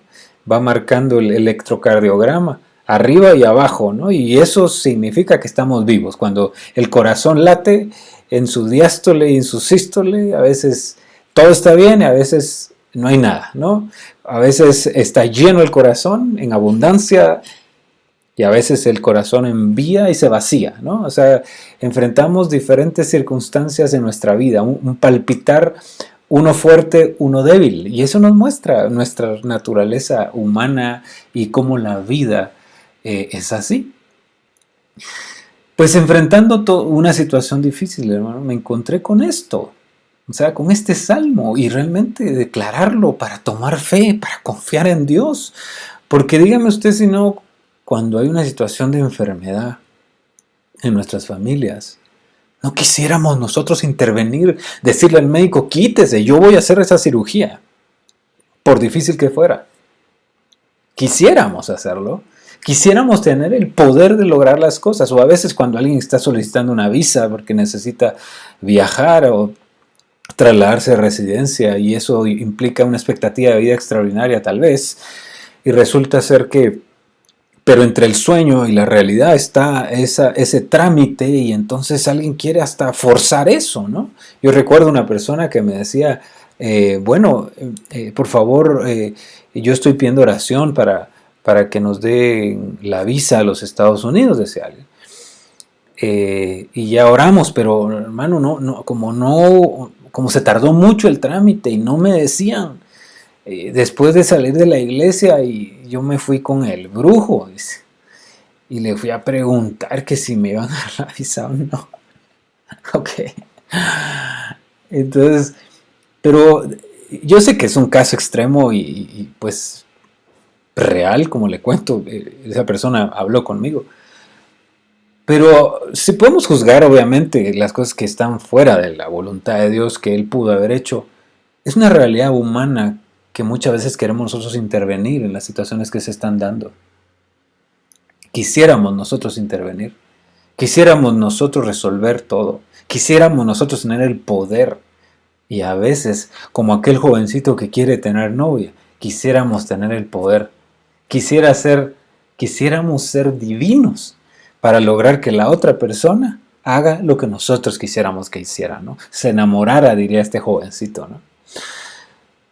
Va marcando el electrocardiograma, arriba y abajo, ¿no? Y eso significa que estamos vivos. Cuando el corazón late en su diástole y en su sístole, a veces todo está bien y a veces no hay nada, ¿no? A veces está lleno el corazón, en abundancia, y a veces el corazón envía y se vacía, ¿no? O sea, enfrentamos diferentes circunstancias en nuestra vida, un palpitar, uno fuerte, uno débil. Y eso nos muestra nuestra naturaleza humana y cómo la vida es así. Pues enfrentando una situación difícil, hermano, me encontré con esto. O sea, con este salmo y realmente declararlo para tomar fe, para confiar en Dios. Porque dígame usted si no, cuando hay una situación de enfermedad en nuestras familias, no quisiéramos nosotros intervenir, decirle al médico, quítese, yo voy a hacer esa cirugía, por difícil que fuera. Quisiéramos hacerlo, quisiéramos tener el poder de lograr las cosas, o a veces cuando alguien está solicitando una visa porque necesita viajar o trasladarse de residencia y eso implica una expectativa de vida extraordinaria tal vez, y resulta ser que pero entre el sueño y la realidad está ese trámite y entonces alguien quiere hasta forzar eso, ¿no? Yo recuerdo una persona que me decía, por favor, yo estoy pidiendo oración para que nos den la visa a los Estados Unidos, decía alguien. Y ya oramos, pero hermano, como se tardó mucho el trámite y no me decían. Después de salir de la iglesia y yo me fui con el brujo, dice, y le fui a preguntar que si me iban a dar la visa o no. Ok. Entonces, pero yo sé que es un caso extremo y pues real, como le cuento, esa persona habló conmigo. Pero si podemos juzgar, obviamente, las cosas que están fuera de la voluntad de Dios que Él pudo haber hecho, es una realidad humana que muchas veces queremos nosotros intervenir en las situaciones que se están dando. Quisiéramos nosotros intervenir, quisiéramos nosotros resolver todo, quisiéramos nosotros tener el poder y a veces, como aquel jovencito que quiere tener novia, quisiéramos tener el poder, quisiéramos ser divinos para lograr que la otra persona haga lo que nosotros quisiéramos que hiciera, ¿no? Se enamorara, diría este jovencito, ¿no?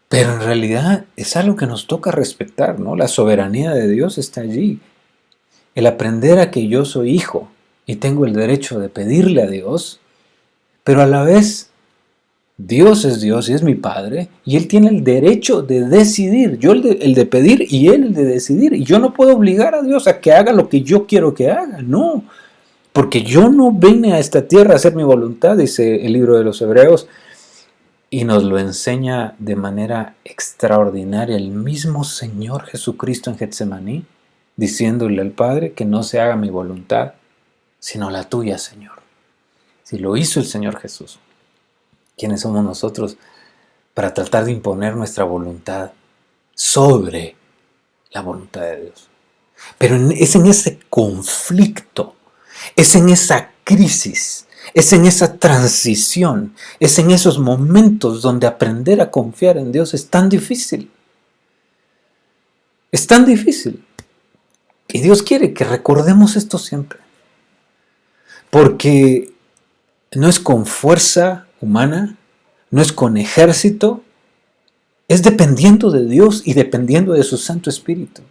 Pero en realidad es algo que nos toca respetar, ¿no? La soberanía de Dios está allí. El aprender a que yo soy hijo y tengo el derecho de pedirle a Dios, pero a la vez Dios es Dios y es mi Padre y Él tiene el derecho de decidir, yo el de pedir y Él el de decidir. Y yo no puedo obligar a Dios a que haga lo que yo quiero que haga, no. Porque yo no vine a esta tierra a hacer mi voluntad, dice el libro de los Hebreos. Y nos lo enseña de manera extraordinaria el mismo Señor Jesucristo en Getsemaní, diciéndole al Padre que no se haga mi voluntad, sino la tuya, Señor. Si lo hizo el Señor Jesús, ¿quiénes somos nosotros para tratar de imponer nuestra voluntad sobre la voluntad de Dios? Pero es en ese conflicto, es en esa crisis, es en esa transición, es en esos momentos donde aprender a confiar en Dios es tan difícil. Es tan difícil. Y Dios quiere que recordemos esto siempre. Porque no es con fuerza humana, no es con ejército, es dependiendo de Dios y dependiendo de su Santo Espíritu.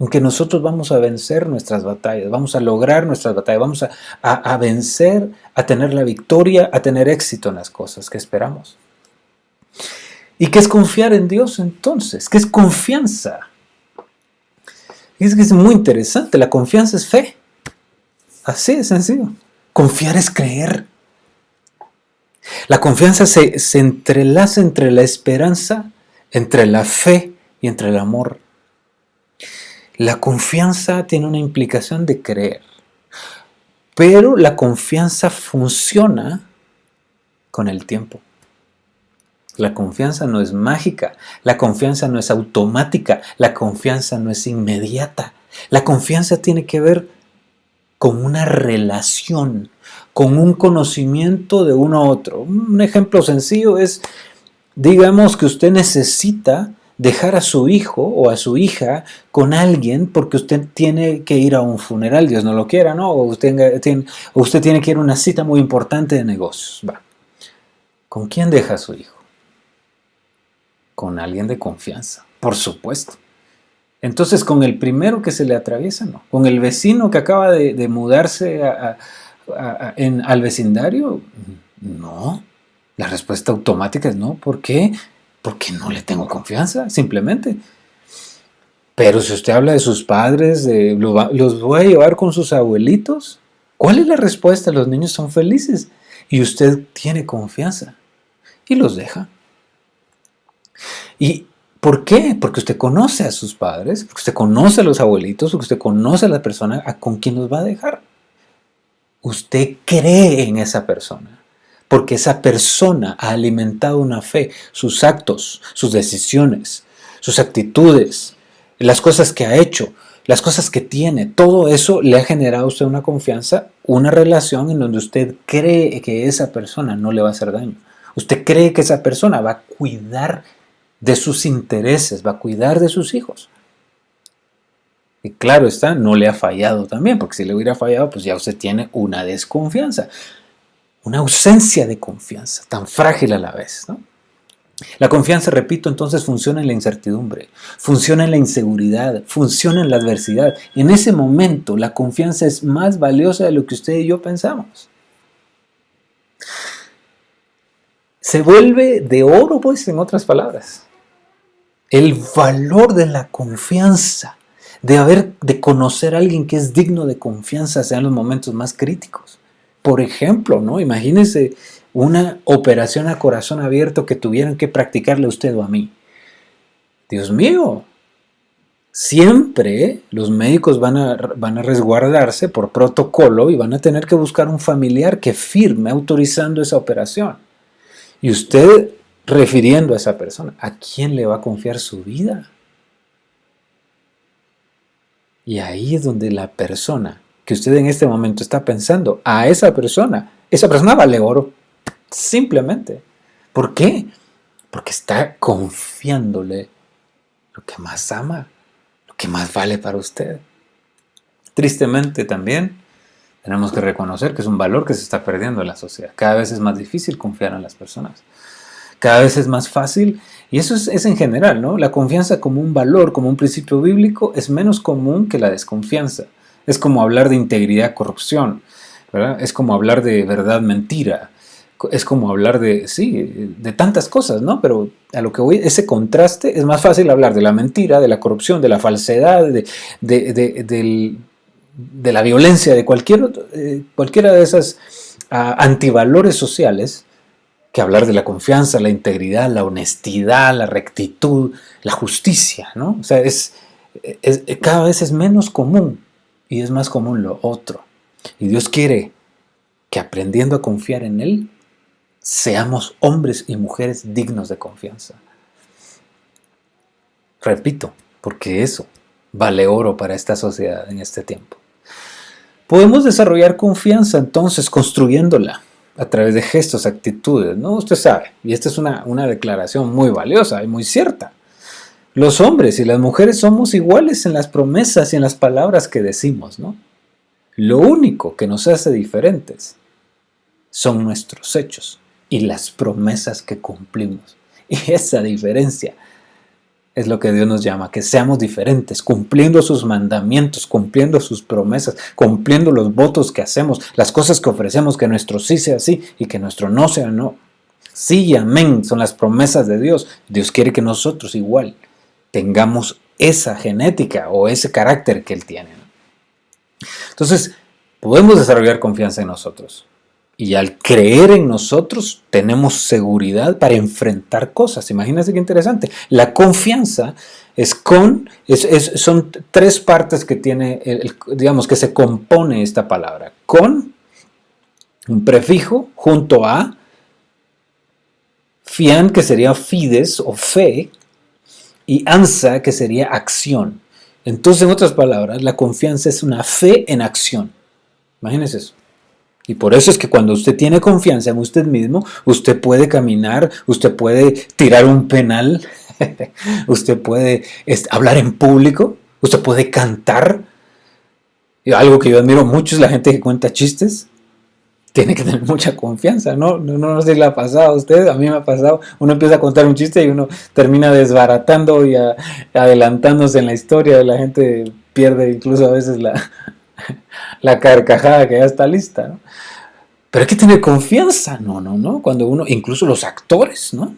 Aunque nosotros vamos a vencer nuestras batallas, vamos a lograr nuestras batallas, vamos a vencer, a tener la victoria, a tener éxito en las cosas que esperamos. ¿Y qué es confiar en Dios entonces? ¿Qué es confianza? Es que es muy interesante, la confianza es fe. Así de sencillo. Confiar es creer. La confianza se entrelaza entre la esperanza, entre la fe y entre el amor. La confianza tiene una implicación de creer, pero la confianza funciona con el tiempo. La confianza no es mágica, la confianza no es automática, la confianza no es inmediata. La confianza tiene que ver con una relación, con un conocimiento de uno a otro. Un ejemplo sencillo es, digamos que usted necesita dejar a su hijo o a su hija con alguien porque usted tiene que ir a un funeral, Dios no lo quiera, ¿no? O usted tiene que ir a una cita muy importante de negocios. Va. ¿Con quién deja a su hijo? Con alguien de confianza, por supuesto. Entonces, con el primero que se le atraviesa, no. Con el vecino que acaba de mudarse al vecindario, no. La respuesta automática es no. ¿Por qué? Porque no le tengo confianza, simplemente. Pero si usted habla de sus padres, los voy a llevar con sus abuelitos, ¿cuál es la respuesta? Los niños son felices y usted tiene confianza y los deja. ¿Y por qué? Porque usted conoce a sus padres, porque usted conoce a los abuelitos, porque usted conoce a la persona con quien los va a dejar. Usted cree en esa persona. Porque esa persona ha alimentado una fe, sus actos, sus decisiones, sus actitudes, las cosas que ha hecho, las cosas que tiene, todo eso le ha generado a usted una confianza, una relación en donde usted cree que esa persona no le va a hacer daño. Usted cree que esa persona va a cuidar de sus intereses, va a cuidar de sus hijos. Y claro está, no le ha fallado también, porque si le hubiera fallado, pues ya usted tiene una desconfianza. Una ausencia de confianza, tan frágil a la vez, ¿no? La confianza, repito, entonces funciona en la incertidumbre, funciona en la inseguridad, funciona en la adversidad. En ese momento, la confianza es más valiosa de lo que usted y yo pensamos. Se vuelve de oro, pues, en otras palabras. El valor de la confianza, de conocer a alguien que es digno de confianza, sea en los momentos más críticos. Por ejemplo, ¿no? Imagínense una operación a corazón abierto que tuvieran que practicarle a usted o a mí. Dios mío, siempre los médicos van a resguardarse por protocolo y van a tener que buscar un familiar que firme autorizando esa operación. Y usted, refiriendo a esa persona, ¿a quién le va a confiar su vida? Y ahí es donde la persona que usted en este momento está pensando, a esa persona vale oro, simplemente. ¿Por qué? Porque está confiándole lo que más ama, lo que más vale para usted. Tristemente también tenemos que reconocer que es un valor que se está perdiendo en la sociedad. Cada vez es más difícil confiar en las personas. Cada vez es más fácil, y eso es en general, ¿no? La confianza como un valor, como un principio bíblico, es menos común que la desconfianza. Es como hablar de integridad, corrupción, ¿verdad? Es como hablar de verdad, mentira. Es como hablar de tantas cosas, ¿no? Pero a lo que voy, ese contraste, es más fácil hablar de la mentira, de la corrupción, de la falsedad, de la violencia, de cualquiera de esas antivalores sociales, que hablar de la confianza, la integridad, la honestidad, la rectitud, la justicia, ¿no? O sea, cada vez es menos común. Y es más común lo otro. Y Dios quiere que aprendiendo a confiar en Él, seamos hombres y mujeres dignos de confianza. Repito, porque eso vale oro para esta sociedad en este tiempo. Podemos desarrollar confianza entonces construyéndola a través de gestos, actitudes, ¿no? Usted sabe, y esta es una declaración muy valiosa y muy cierta. Los hombres y las mujeres somos iguales en las promesas y en las palabras que decimos, ¿no? Lo único que nos hace diferentes son nuestros hechos y las promesas que cumplimos. Y esa diferencia es lo que Dios nos llama, que seamos diferentes, cumpliendo sus mandamientos, cumpliendo sus promesas, cumpliendo los votos que hacemos, las cosas que ofrecemos, que nuestro sí sea sí y que nuestro no sea no. Sí y amén son las promesas de Dios. Dios quiere que nosotros igual tengamos esa genética o ese carácter que Él tiene. Entonces, podemos desarrollar confianza en nosotros. Y al creer en nosotros tenemos seguridad para enfrentar cosas. Imagínense qué interesante. La confianza son tres partes que tiene, digamos, que se compone esta palabra. Con un prefijo junto a fian, que sería fides o fe, y ansa, que sería acción. Entonces, en otras palabras, la confianza es una fe en acción. Imagínense eso. Y por eso es que cuando usted tiene confianza en usted mismo, usted puede caminar, usted puede tirar un penal, usted puede hablar en público, usted puede cantar. Y algo que yo admiro mucho es la gente que cuenta chistes. Tiene que tener mucha confianza, ¿no? No sé si le ha pasado a usted, a mí me ha pasado. Uno empieza a contar un chiste y uno termina desbaratando y adelantándose en la historia. La gente pierde incluso a veces la carcajada que ya está lista, ¿no? Pero hay que tener confianza, no. Cuando uno, incluso los actores, ¿no?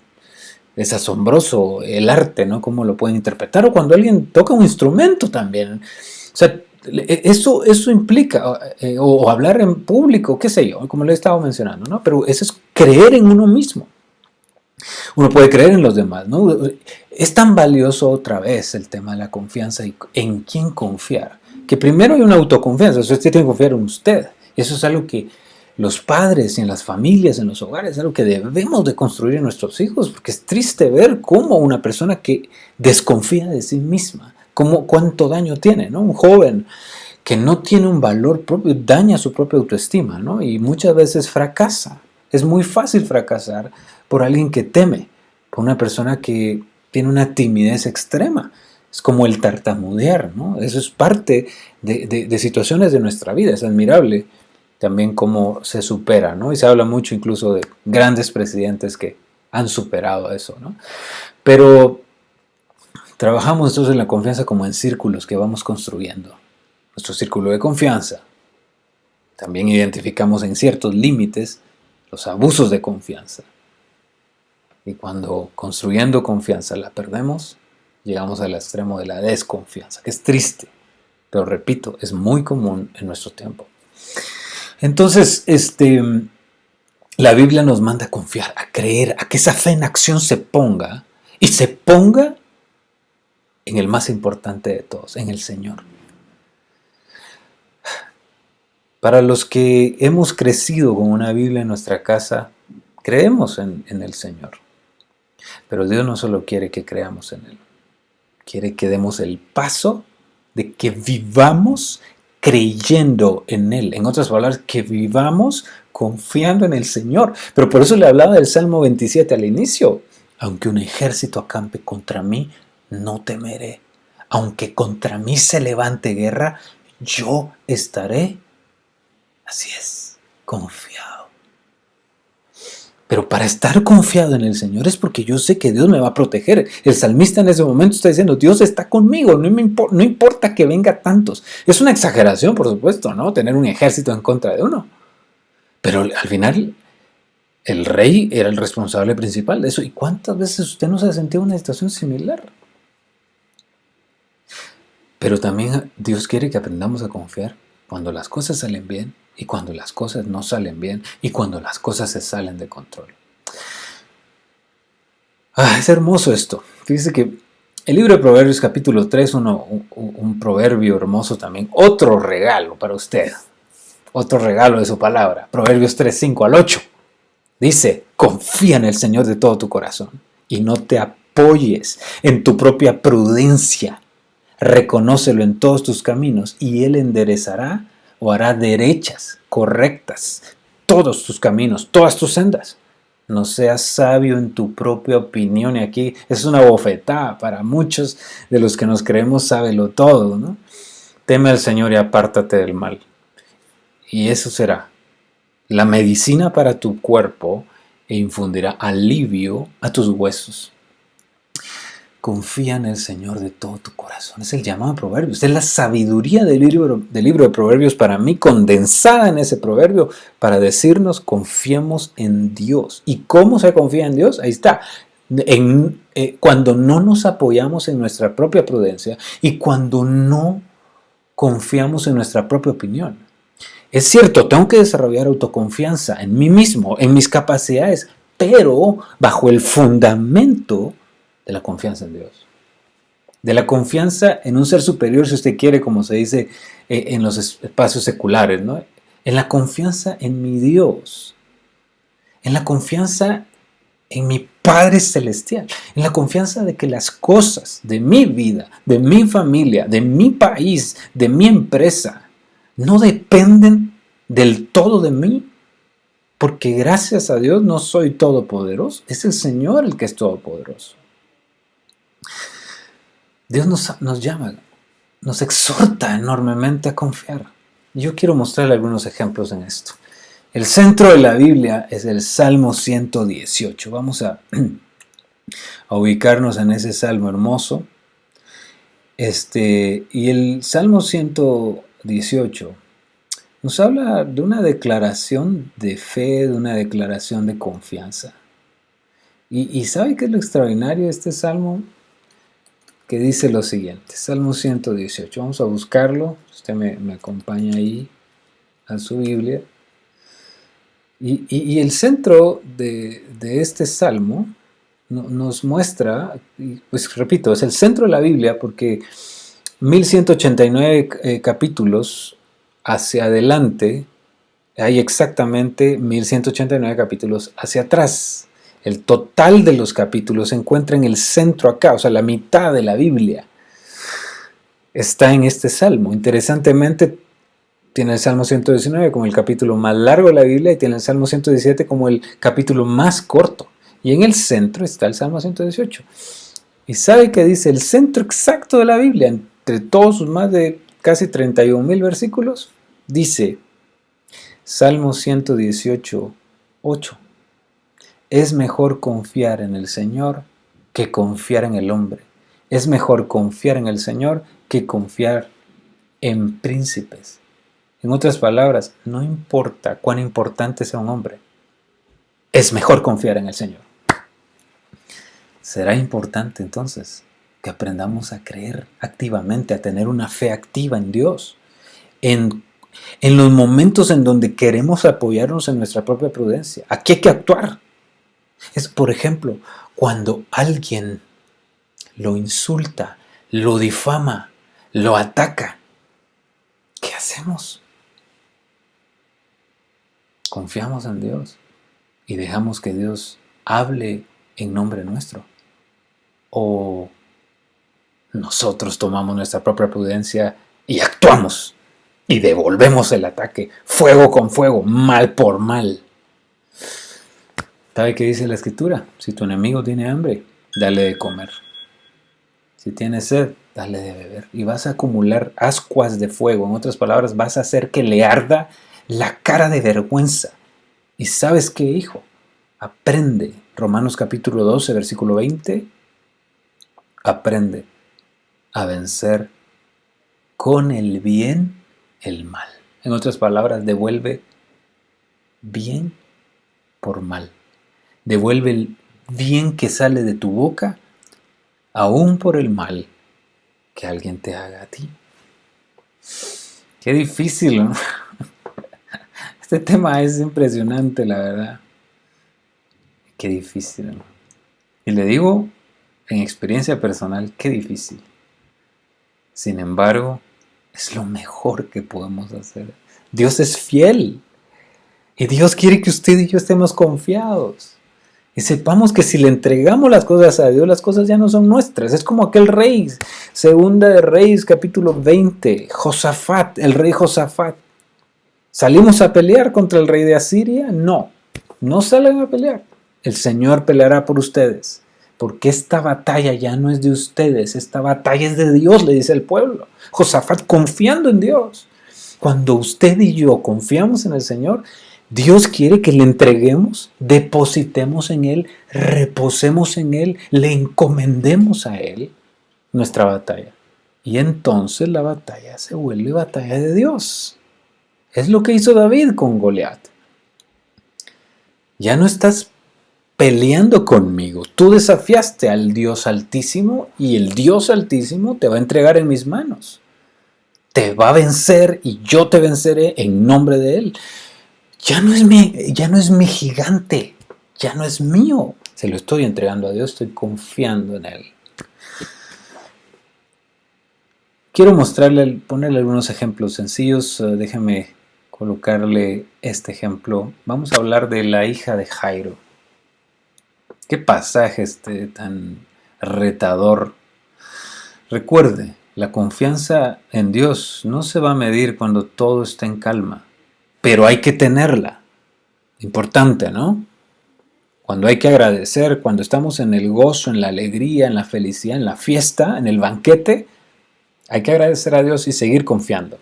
Es asombroso el arte, ¿no? Cómo lo pueden interpretar. O cuando alguien toca un instrumento también. O sea, eso implica, o hablar en público, qué sé yo, como le he estado mencionando, ¿no? Pero eso es creer en uno mismo. Uno puede creer en los demás, ¿no? Es tan valioso otra vez el tema de la confianza y en quién confiar. Que primero hay una autoconfianza, usted tiene que confiar en usted. Eso es algo que los padres y en las familias, en los hogares, es algo que debemos de construir en nuestros hijos, porque es triste ver cómo una persona que desconfía de sí misma, cuánto daño tiene, ¿no? Un joven que no tiene un valor propio daña su propia autoestima, ¿no? Y muchas veces fracasa. Es muy fácil fracasar por alguien que teme, por una persona que tiene una timidez extrema. Es como el tartamudear, ¿no? Eso es parte de situaciones de nuestra vida. Es admirable también cómo se supera, ¿no? Y se habla mucho incluso de grandes presidentes que han superado eso, ¿no? Pero trabajamos entonces en la confianza como en círculos que vamos construyendo. Nuestro círculo de confianza. También identificamos en ciertos límites los abusos de confianza. Y cuando construyendo confianza la perdemos, llegamos al extremo de la desconfianza, que es triste, pero repito, es muy común en nuestro tiempo. Entonces, la Biblia nos manda a confiar, a creer, a que esa fe en acción se ponga, y se ponga en el más importante de todos, en el Señor. Para los que hemos crecido con una Biblia en nuestra casa, creemos en el Señor. Pero Dios no solo quiere que creamos en Él, quiere que demos el paso de que vivamos creyendo en Él. En otras palabras, que vivamos confiando en el Señor. Pero por eso le hablaba del Salmo 27 al inicio. Aunque un ejército acampe contra mí, no temeré. Aunque contra mí se levante guerra, yo estaré, así es, confiado. Pero para estar confiado en el Señor es porque yo sé que Dios me va a proteger. El salmista en ese momento está diciendo, Dios está conmigo, no importa que venga tantos. Es una exageración, por supuesto, ¿no? Tener un ejército en contra de uno. Pero al final, el rey era el responsable principal de eso. ¿Y cuántas veces usted no se ha sentido en una situación similar? Pero también Dios quiere que aprendamos a confiar cuando las cosas salen bien y cuando las cosas no salen bien y cuando las cosas se salen de control. Es hermoso esto. Fíjese que el libro de Proverbios capítulo 3, un proverbio hermoso también, otro regalo para usted, otro regalo de su palabra. Proverbios 3, 5 al 8. Dice, confía en el Señor de todo tu corazón y no te apoyes en tu propia prudencia. Reconócelo en todos tus caminos y Él enderezará o hará derechas, correctas, todos tus caminos, todas tus sendas. No seas sabio en tu propia opinión. Y aquí es una bofetada para muchos de los que nos creemos sábelo todo, ¿no? Teme al Señor y apártate del mal. Y eso será la medicina para tu cuerpo e infundirá alivio a tus huesos. Confía en el Señor de todo tu corazón. Es el llamado Proverbios. Es la sabiduría del libro de Proverbios para mí, condensada en ese proverbio, para decirnos confiemos en Dios. ¿Y cómo se confía en Dios? Ahí está. Cuando no nos apoyamos en nuestra propia prudencia y cuando no confiamos en nuestra propia opinión. Es cierto, tengo que desarrollar autoconfianza en mí mismo, en mis capacidades, pero bajo el fundamento de la confianza en Dios. De la confianza en un ser superior, si usted quiere, como se dice en los espacios seculares, ¿no? En la confianza en mi Dios, en la confianza en mi Padre Celestial, en la confianza de que las cosas de mi vida, de mi familia, de mi país, de mi empresa, no dependen del todo de mí, porque gracias a Dios no soy todopoderoso, es el Señor el que es todopoderoso. Dios nos llama, nos exhorta enormemente a confiar. Yo quiero mostrarle algunos ejemplos en esto. El centro de la Biblia es el Salmo 118. Vamos a ubicarnos en ese salmo hermoso. Y el Salmo 118 nos habla de una declaración de fe, de una declaración de confianza. ¿Y sabe qué es lo extraordinario de este salmo? Que dice lo siguiente, Salmo 118, vamos a buscarlo, usted me acompaña ahí a su Biblia, y el centro de este salmo nos muestra, pues repito, es el centro de la Biblia porque 1189 capítulos hacia adelante, hay exactamente 1189 capítulos hacia atrás. El total de los capítulos se encuentra en el centro acá, o sea, la mitad de la Biblia está en este salmo. Interesantemente, tiene el Salmo 119 como el capítulo más largo de la Biblia y tiene el Salmo 117 como el capítulo más corto. Y en el centro está el Salmo 118. ¿Y sabe qué dice? El centro exacto de la Biblia, entre todos sus más de casi 31,000 versículos, dice Salmo 118, 8. Es mejor confiar en el Señor que confiar en el hombre. Es mejor confiar en el Señor que confiar en príncipes. En otras palabras, no importa cuán importante sea un hombre, es mejor confiar en el Señor. Será importante entonces que aprendamos a creer activamente, a tener una fe activa en Dios. En los momentos en donde queremos apoyarnos en nuestra propia prudencia. Aquí hay que actuar. Es, por ejemplo, cuando alguien lo insulta, lo difama, lo ataca. ¿Qué hacemos? Confiamos en Dios y dejamos que Dios hable en nombre nuestro. O nosotros tomamos nuestra propia prudencia y actuamos y devolvemos el ataque, fuego con fuego, mal por mal. ¿Sabe qué dice la Escritura? Si tu enemigo tiene hambre, dale de comer. Si tiene sed, dale de beber. Y vas a acumular ascuas de fuego. En otras palabras, vas a hacer que le arda la cara de vergüenza. ¿Y sabes qué, hijo? Aprende. Romanos capítulo 12, versículo 20. Aprende a vencer con el bien el mal. En otras palabras, devuelve bien por mal. Devuelve el bien que sale de tu boca, aún por el mal que alguien te haga a ti. Qué difícil, ¿no? Este tema es impresionante, la verdad. Qué difícil, ¿no? Y le digo, en experiencia personal, qué difícil. Sin embargo, es lo mejor que podemos hacer. Dios es fiel. Y Dios quiere que usted y yo estemos confiados. Y sepamos que si le entregamos las cosas a Dios, las cosas ya no son nuestras. Es como aquel rey, Segunda de Reyes, capítulo 20, Josafat, el rey Josafat. ¿Salimos a pelear contra el rey de Asiria? No, no salen a pelear. El Señor peleará por ustedes. Porque esta batalla ya no es de ustedes, esta batalla es de Dios, le dice el pueblo. Josafat confiando en Dios. Cuando usted y yo confiamos en el Señor, Dios quiere que le entreguemos, depositemos en Él, reposemos en Él, le encomendemos a Él nuestra batalla. Y entonces la batalla se vuelve batalla de Dios. Es lo que hizo David con Goliat. Ya no estás peleando conmigo. Tú desafiaste al Dios Altísimo y el Dios Altísimo te va a entregar en mis manos. te va a vencer y yo te venceré en nombre de Él. Ya no es mi gigante, ya no es mío. Se lo estoy entregando a Dios, estoy confiando en Él. Quiero ponerle algunos ejemplos sencillos. Déjeme colocarle este ejemplo. Vamos a hablar de la hija de Jairo. Qué pasaje tan retador. Recuerde, la confianza en Dios no se va a medir cuando todo está en calma, pero hay que tenerla. Importante, ¿no? Cuando hay que agradecer, cuando estamos en el gozo, en la alegría, en la felicidad, en la fiesta, en el banquete, hay que agradecer a Dios y seguir confiando.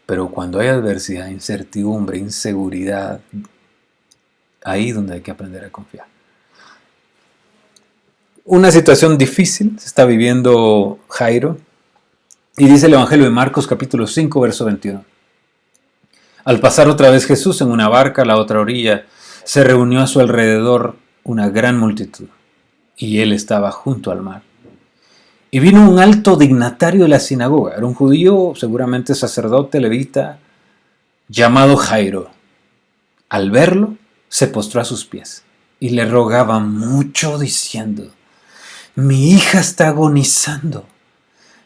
Pero cuando hay adversidad, incertidumbre, inseguridad, ahí es donde hay que aprender a confiar. Una situación difícil se está viviendo Jairo. Y dice el Evangelio de Marcos capítulo 5, verso 21. Al pasar otra vez Jesús en una barca a la otra orilla, se reunió a su alrededor una gran multitud, y él estaba junto al mar. Y vino un alto dignatario de la sinagoga, era un judío, seguramente sacerdote levita, llamado Jairo. Al verlo, se postró a sus pies y le rogaba mucho diciendo: mi hija está agonizando,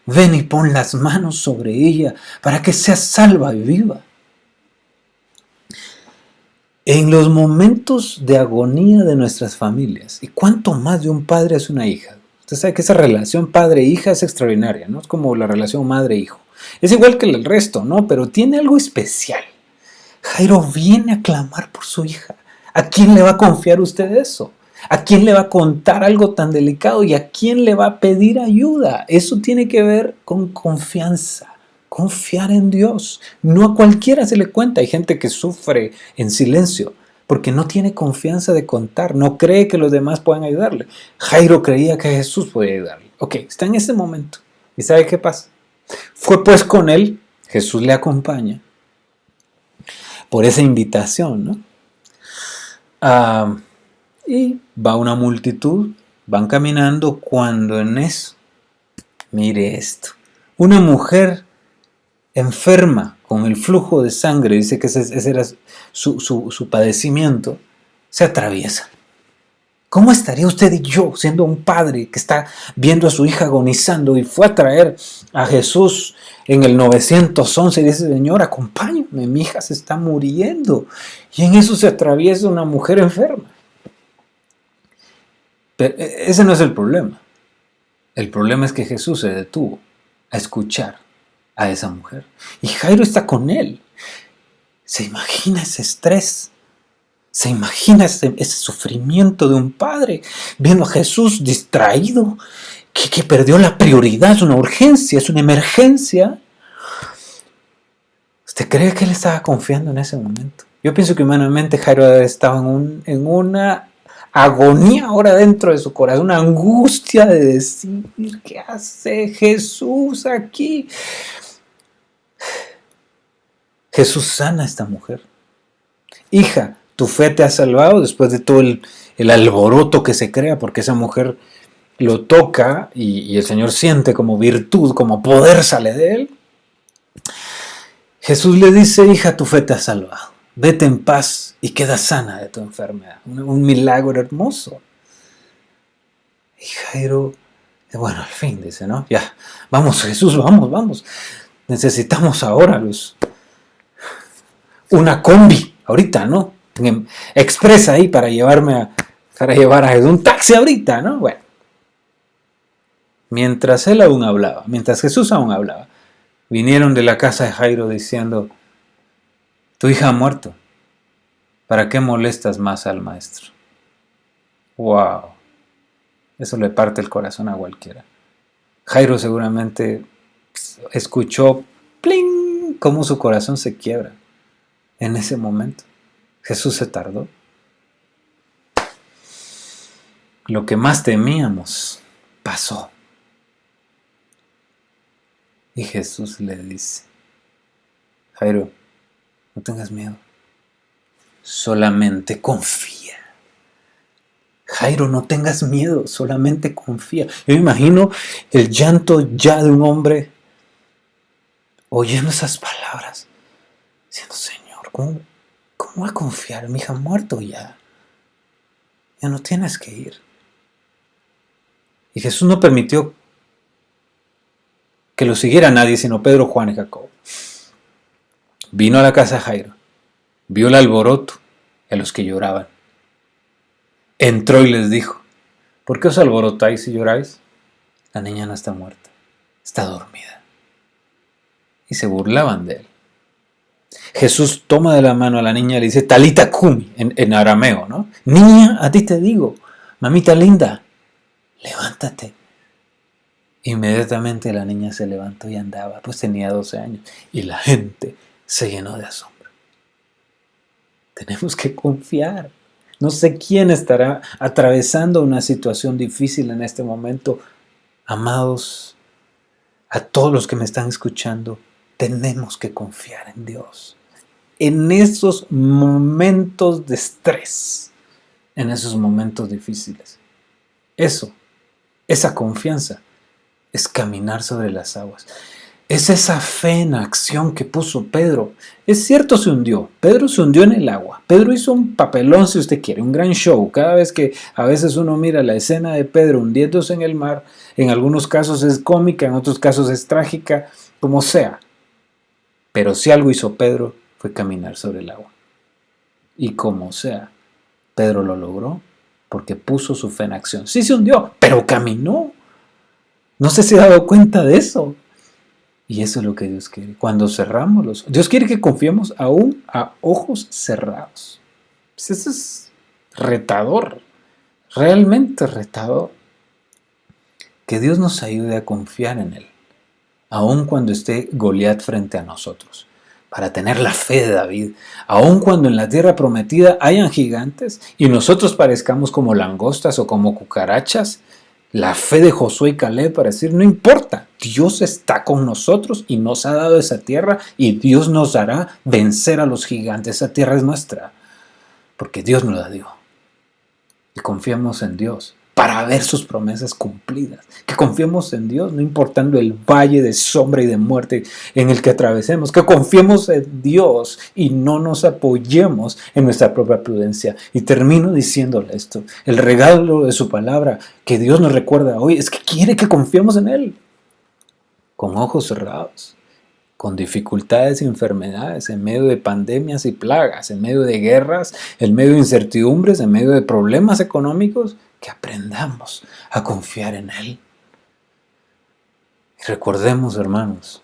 ven y pon las manos sobre ella para que sea salva y viva. En los momentos de agonía de nuestras familias, y cuánto más de un padre hacia una hija, usted sabe que esa relación padre-hija es extraordinaria, ¿no? Es como la relación madre-hijo. Es igual que el resto, ¿no? Pero tiene algo especial. Jairo viene a clamar por su hija. ¿A quién le va a confiar usted eso? ¿A quién le va a contar algo tan delicado? ¿Y a quién le va a pedir ayuda? Eso tiene que ver con confianza. Confiar en Dios. No a cualquiera se le cuenta. Hay gente que sufre en silencio porque no tiene confianza de contar, no cree que los demás puedan ayudarle. Jairo creía que Jesús podía ayudarle. Ok, está en ese momento. ¿Y sabe qué pasa? Fue pues con él, Jesús le acompaña por esa invitación, ¿no? Y va una multitud, van caminando cuando en eso, mire esto, una mujer enferma con el flujo de sangre, dice que ese era su padecimiento, se atraviesa. ¿Cómo estaría usted y yo siendo un padre que está viendo a su hija agonizando y fue a traer a Jesús en el 911 y dice: Señor, acompáñame, mi hija se está muriendo? Y en eso se atraviesa una mujer enferma. Pero ese no es el problema. El problema es que Jesús se detuvo a escuchar a esa mujer. Y Jairo está con él. ¿Se imagina ese estrés? ¿Se imagina ese sufrimiento de un padre viendo a Jesús distraído, que perdió la prioridad? Es una urgencia, es una emergencia. ¿Usted cree que él estaba confiando en ese momento? Yo pienso que humanamente Jairo estaba en una agonía ahora dentro de su corazón, una angustia de decir: ¿qué hace Jesús aquí? Jesús sana a esta mujer. Hija, tu fe te ha salvado, después de todo el alboroto que se crea, porque esa mujer lo toca y el Señor siente como virtud, como poder sale de él. Jesús le dice: hija, tu fe te ha salvado, vete en paz y queda sana de tu enfermedad. Un milagro hermoso. Y Jairo, bueno, al fin dice, ¿no? Ya, vamos Jesús, vamos. Necesitamos ahora una combi, ahorita, ¿no? Expresa ahí para llevar a Jesús, un taxi ahorita, ¿no? Bueno, mientras Jesús aún hablaba, vinieron de la casa de Jairo diciendo: tu hija ha muerto, ¿para qué molestas más al maestro? ¡Wow! Eso le parte el corazón a cualquiera. Jairo seguramente escuchó ¡pling!, cómo su corazón se quiebra en ese momento. Jesús se tardó. Lo que más temíamos pasó. Y Jesús le dice: Jairo, no tengas miedo, solamente confía. Jairo, no tengas miedo, solamente confía. Yo me imagino el llanto ya de un hombre oyendo esas palabras, diciendo, Señor, ¿cómo voy a confiar? Mi hija ha muerto ya. Ya no tienes que ir. Y Jesús no permitió que lo siguiera nadie, sino Pedro, Juan y Jacobo. Vino a la casa de Jairo, vio el alboroto y a los que lloraban. Entró y les dijo, ¿por qué os alborotáis y lloráis? La niña no está muerta, está dormida. Y se burlaban de él. Jesús toma de la mano a la niña y le dice, Talita Kumi, en arameo, ¿no? Niña, a ti te digo, mamita linda, levántate. Inmediatamente la niña se levantó y andaba, pues tenía 12 años. Y la gente se llenó de asombro. Tenemos que confiar. No sé quién estará atravesando una situación difícil en este momento. Amados, a todos los que me están escuchando, tenemos que confiar en Dios. En esos momentos de estrés, en esos momentos difíciles. Esa confianza es caminar sobre las aguas. Es esa fe en acción que puso Pedro. Es cierto, se hundió. Pedro se hundió en el agua. Pedro hizo un papelón, si usted quiere, un gran show. Cada vez que a veces uno mira la escena de Pedro hundiéndose en el mar, en algunos casos es cómica, en otros casos es trágica, como sea. Pero si algo hizo Pedro fue caminar sobre el agua. Y como sea, Pedro lo logró porque puso su fe en acción. Sí se hundió, pero caminó. No sé si se ha dado cuenta de eso. Y eso es lo que Dios quiere. Cuando cerramos los ojos, Dios quiere que confiemos aún a ojos cerrados. Pues eso es retador, realmente retador. Que Dios nos ayude a confiar en Él, aun cuando esté Goliat frente a nosotros, para tener la fe de David, aun cuando en la tierra prometida hayan gigantes y nosotros parezcamos como langostas o como cucarachas. La fe de Josué y Caleb para decir, no importa, Dios está con nosotros y nos ha dado esa tierra y Dios nos hará vencer a los gigantes. Esa tierra es nuestra, porque Dios nos la dio. Y confiemos en Dios para ver sus promesas cumplidas. Que confiemos en Dios, no importando el valle de sombra y de muerte en el que atravesemos. Que confiemos en Dios y no nos apoyemos en nuestra propia prudencia. Y termino diciéndole esto. El regalo de su palabra que Dios nos recuerda hoy es que quiere que confiemos en Él. Con ojos cerrados. Con dificultades y enfermedades, en medio de pandemias y plagas, en medio de guerras, en medio de incertidumbres, en medio de problemas económicos, que aprendamos a confiar en Él. Y recordemos, hermanos,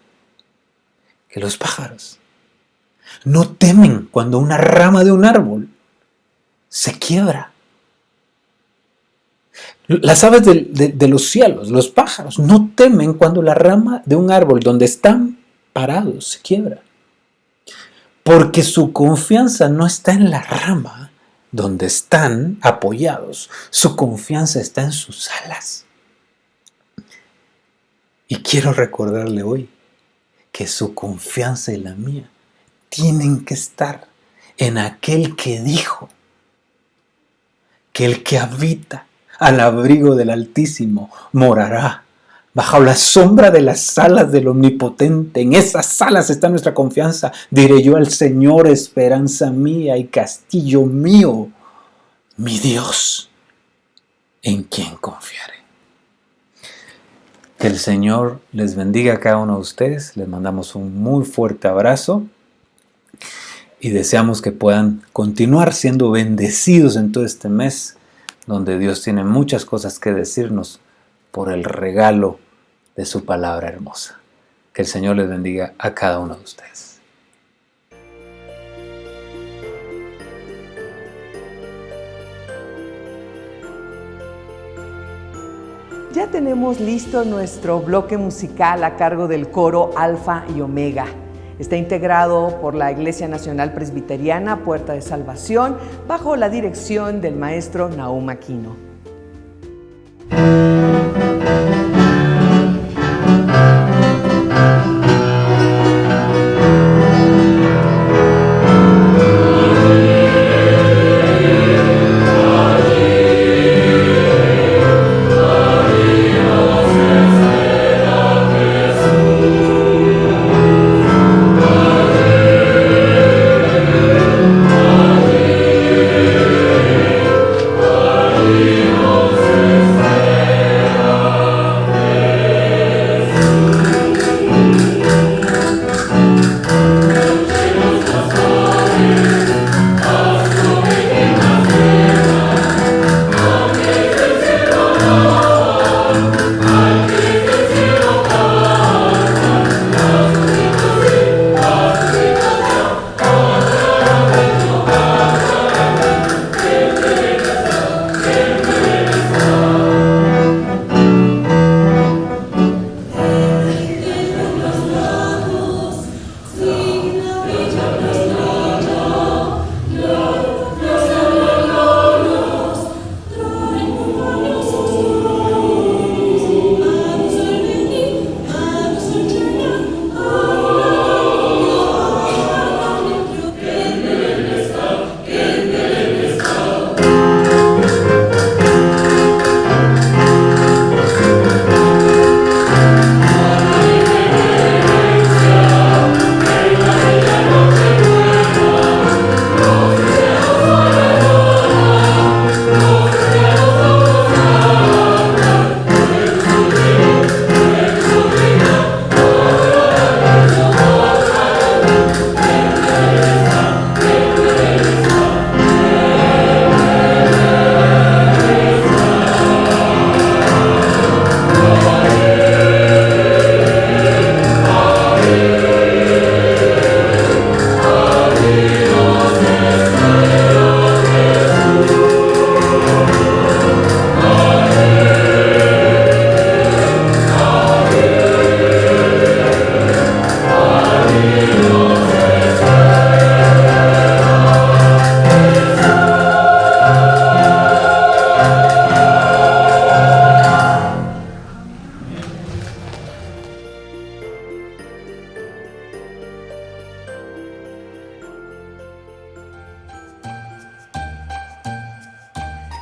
que los pájaros no temen cuando una rama de un árbol se quiebra. Las aves de los cielos, los pájaros, no temen cuando la rama de un árbol donde están parados se quiebra. Porque su confianza no está en la rama donde están apoyados, su confianza está en sus alas. Y quiero recordarle hoy que su confianza y la mía tienen que estar en aquel que dijo que el que habita al abrigo del Altísimo morará bajo la sombra de las alas del Omnipotente. En esas alas está nuestra confianza. Diré yo al Señor, esperanza mía y castillo mío, mi Dios, en quien confiaré. Que el Señor les bendiga a cada uno de ustedes. Les mandamos un muy fuerte abrazo y deseamos que puedan continuar siendo bendecidos en todo este mes, donde Dios tiene muchas cosas que decirnos por el regalo de su palabra hermosa. Que el Señor les bendiga a cada uno de ustedes. Ya tenemos listo nuestro bloque musical a cargo del coro Alfa y Omega. Está integrado por la Iglesia Nacional Presbiteriana Puerta de Salvación bajo la dirección del maestro Nahum Aquino.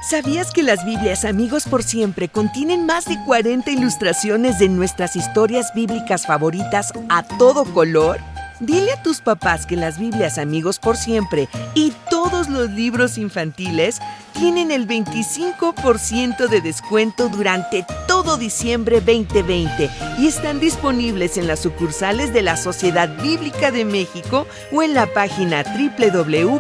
¿Sabías que las Biblias Amigos por Siempre contienen más de 40 ilustraciones de nuestras historias bíblicas favoritas a todo color? Dile a tus papás que las Biblias Amigos por Siempre y todos los libros infantiles tienen el 25% de descuento durante todo diciembre 2020 y están disponibles en las sucursales de la Sociedad Bíblica de México o en la página www.sbm.mx.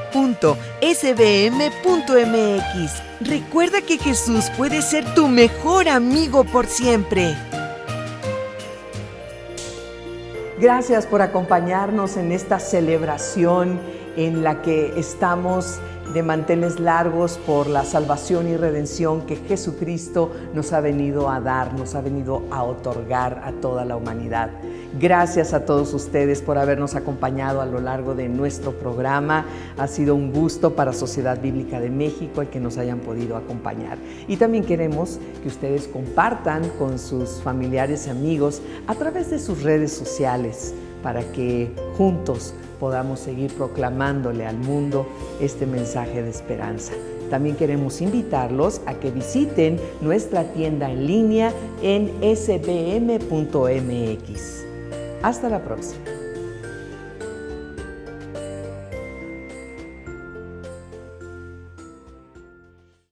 Recuerda que Jesús puede ser tu mejor amigo por siempre. Gracias por acompañarnos en esta celebración en la que estamos de manteles largos por la salvación y redención que Jesucristo nos ha venido a dar, nos ha venido a otorgar a toda la humanidad. Gracias a todos ustedes por habernos acompañado a lo largo de nuestro programa. Ha sido un gusto para Sociedad Bíblica de México el que nos hayan podido acompañar. Y también queremos que ustedes compartan con sus familiares y amigos a través de sus redes sociales para que juntos podamos seguir proclamándole al mundo este mensaje de esperanza. También queremos invitarlos a que visiten nuestra tienda en línea en sbm.mx. Hasta la próxima.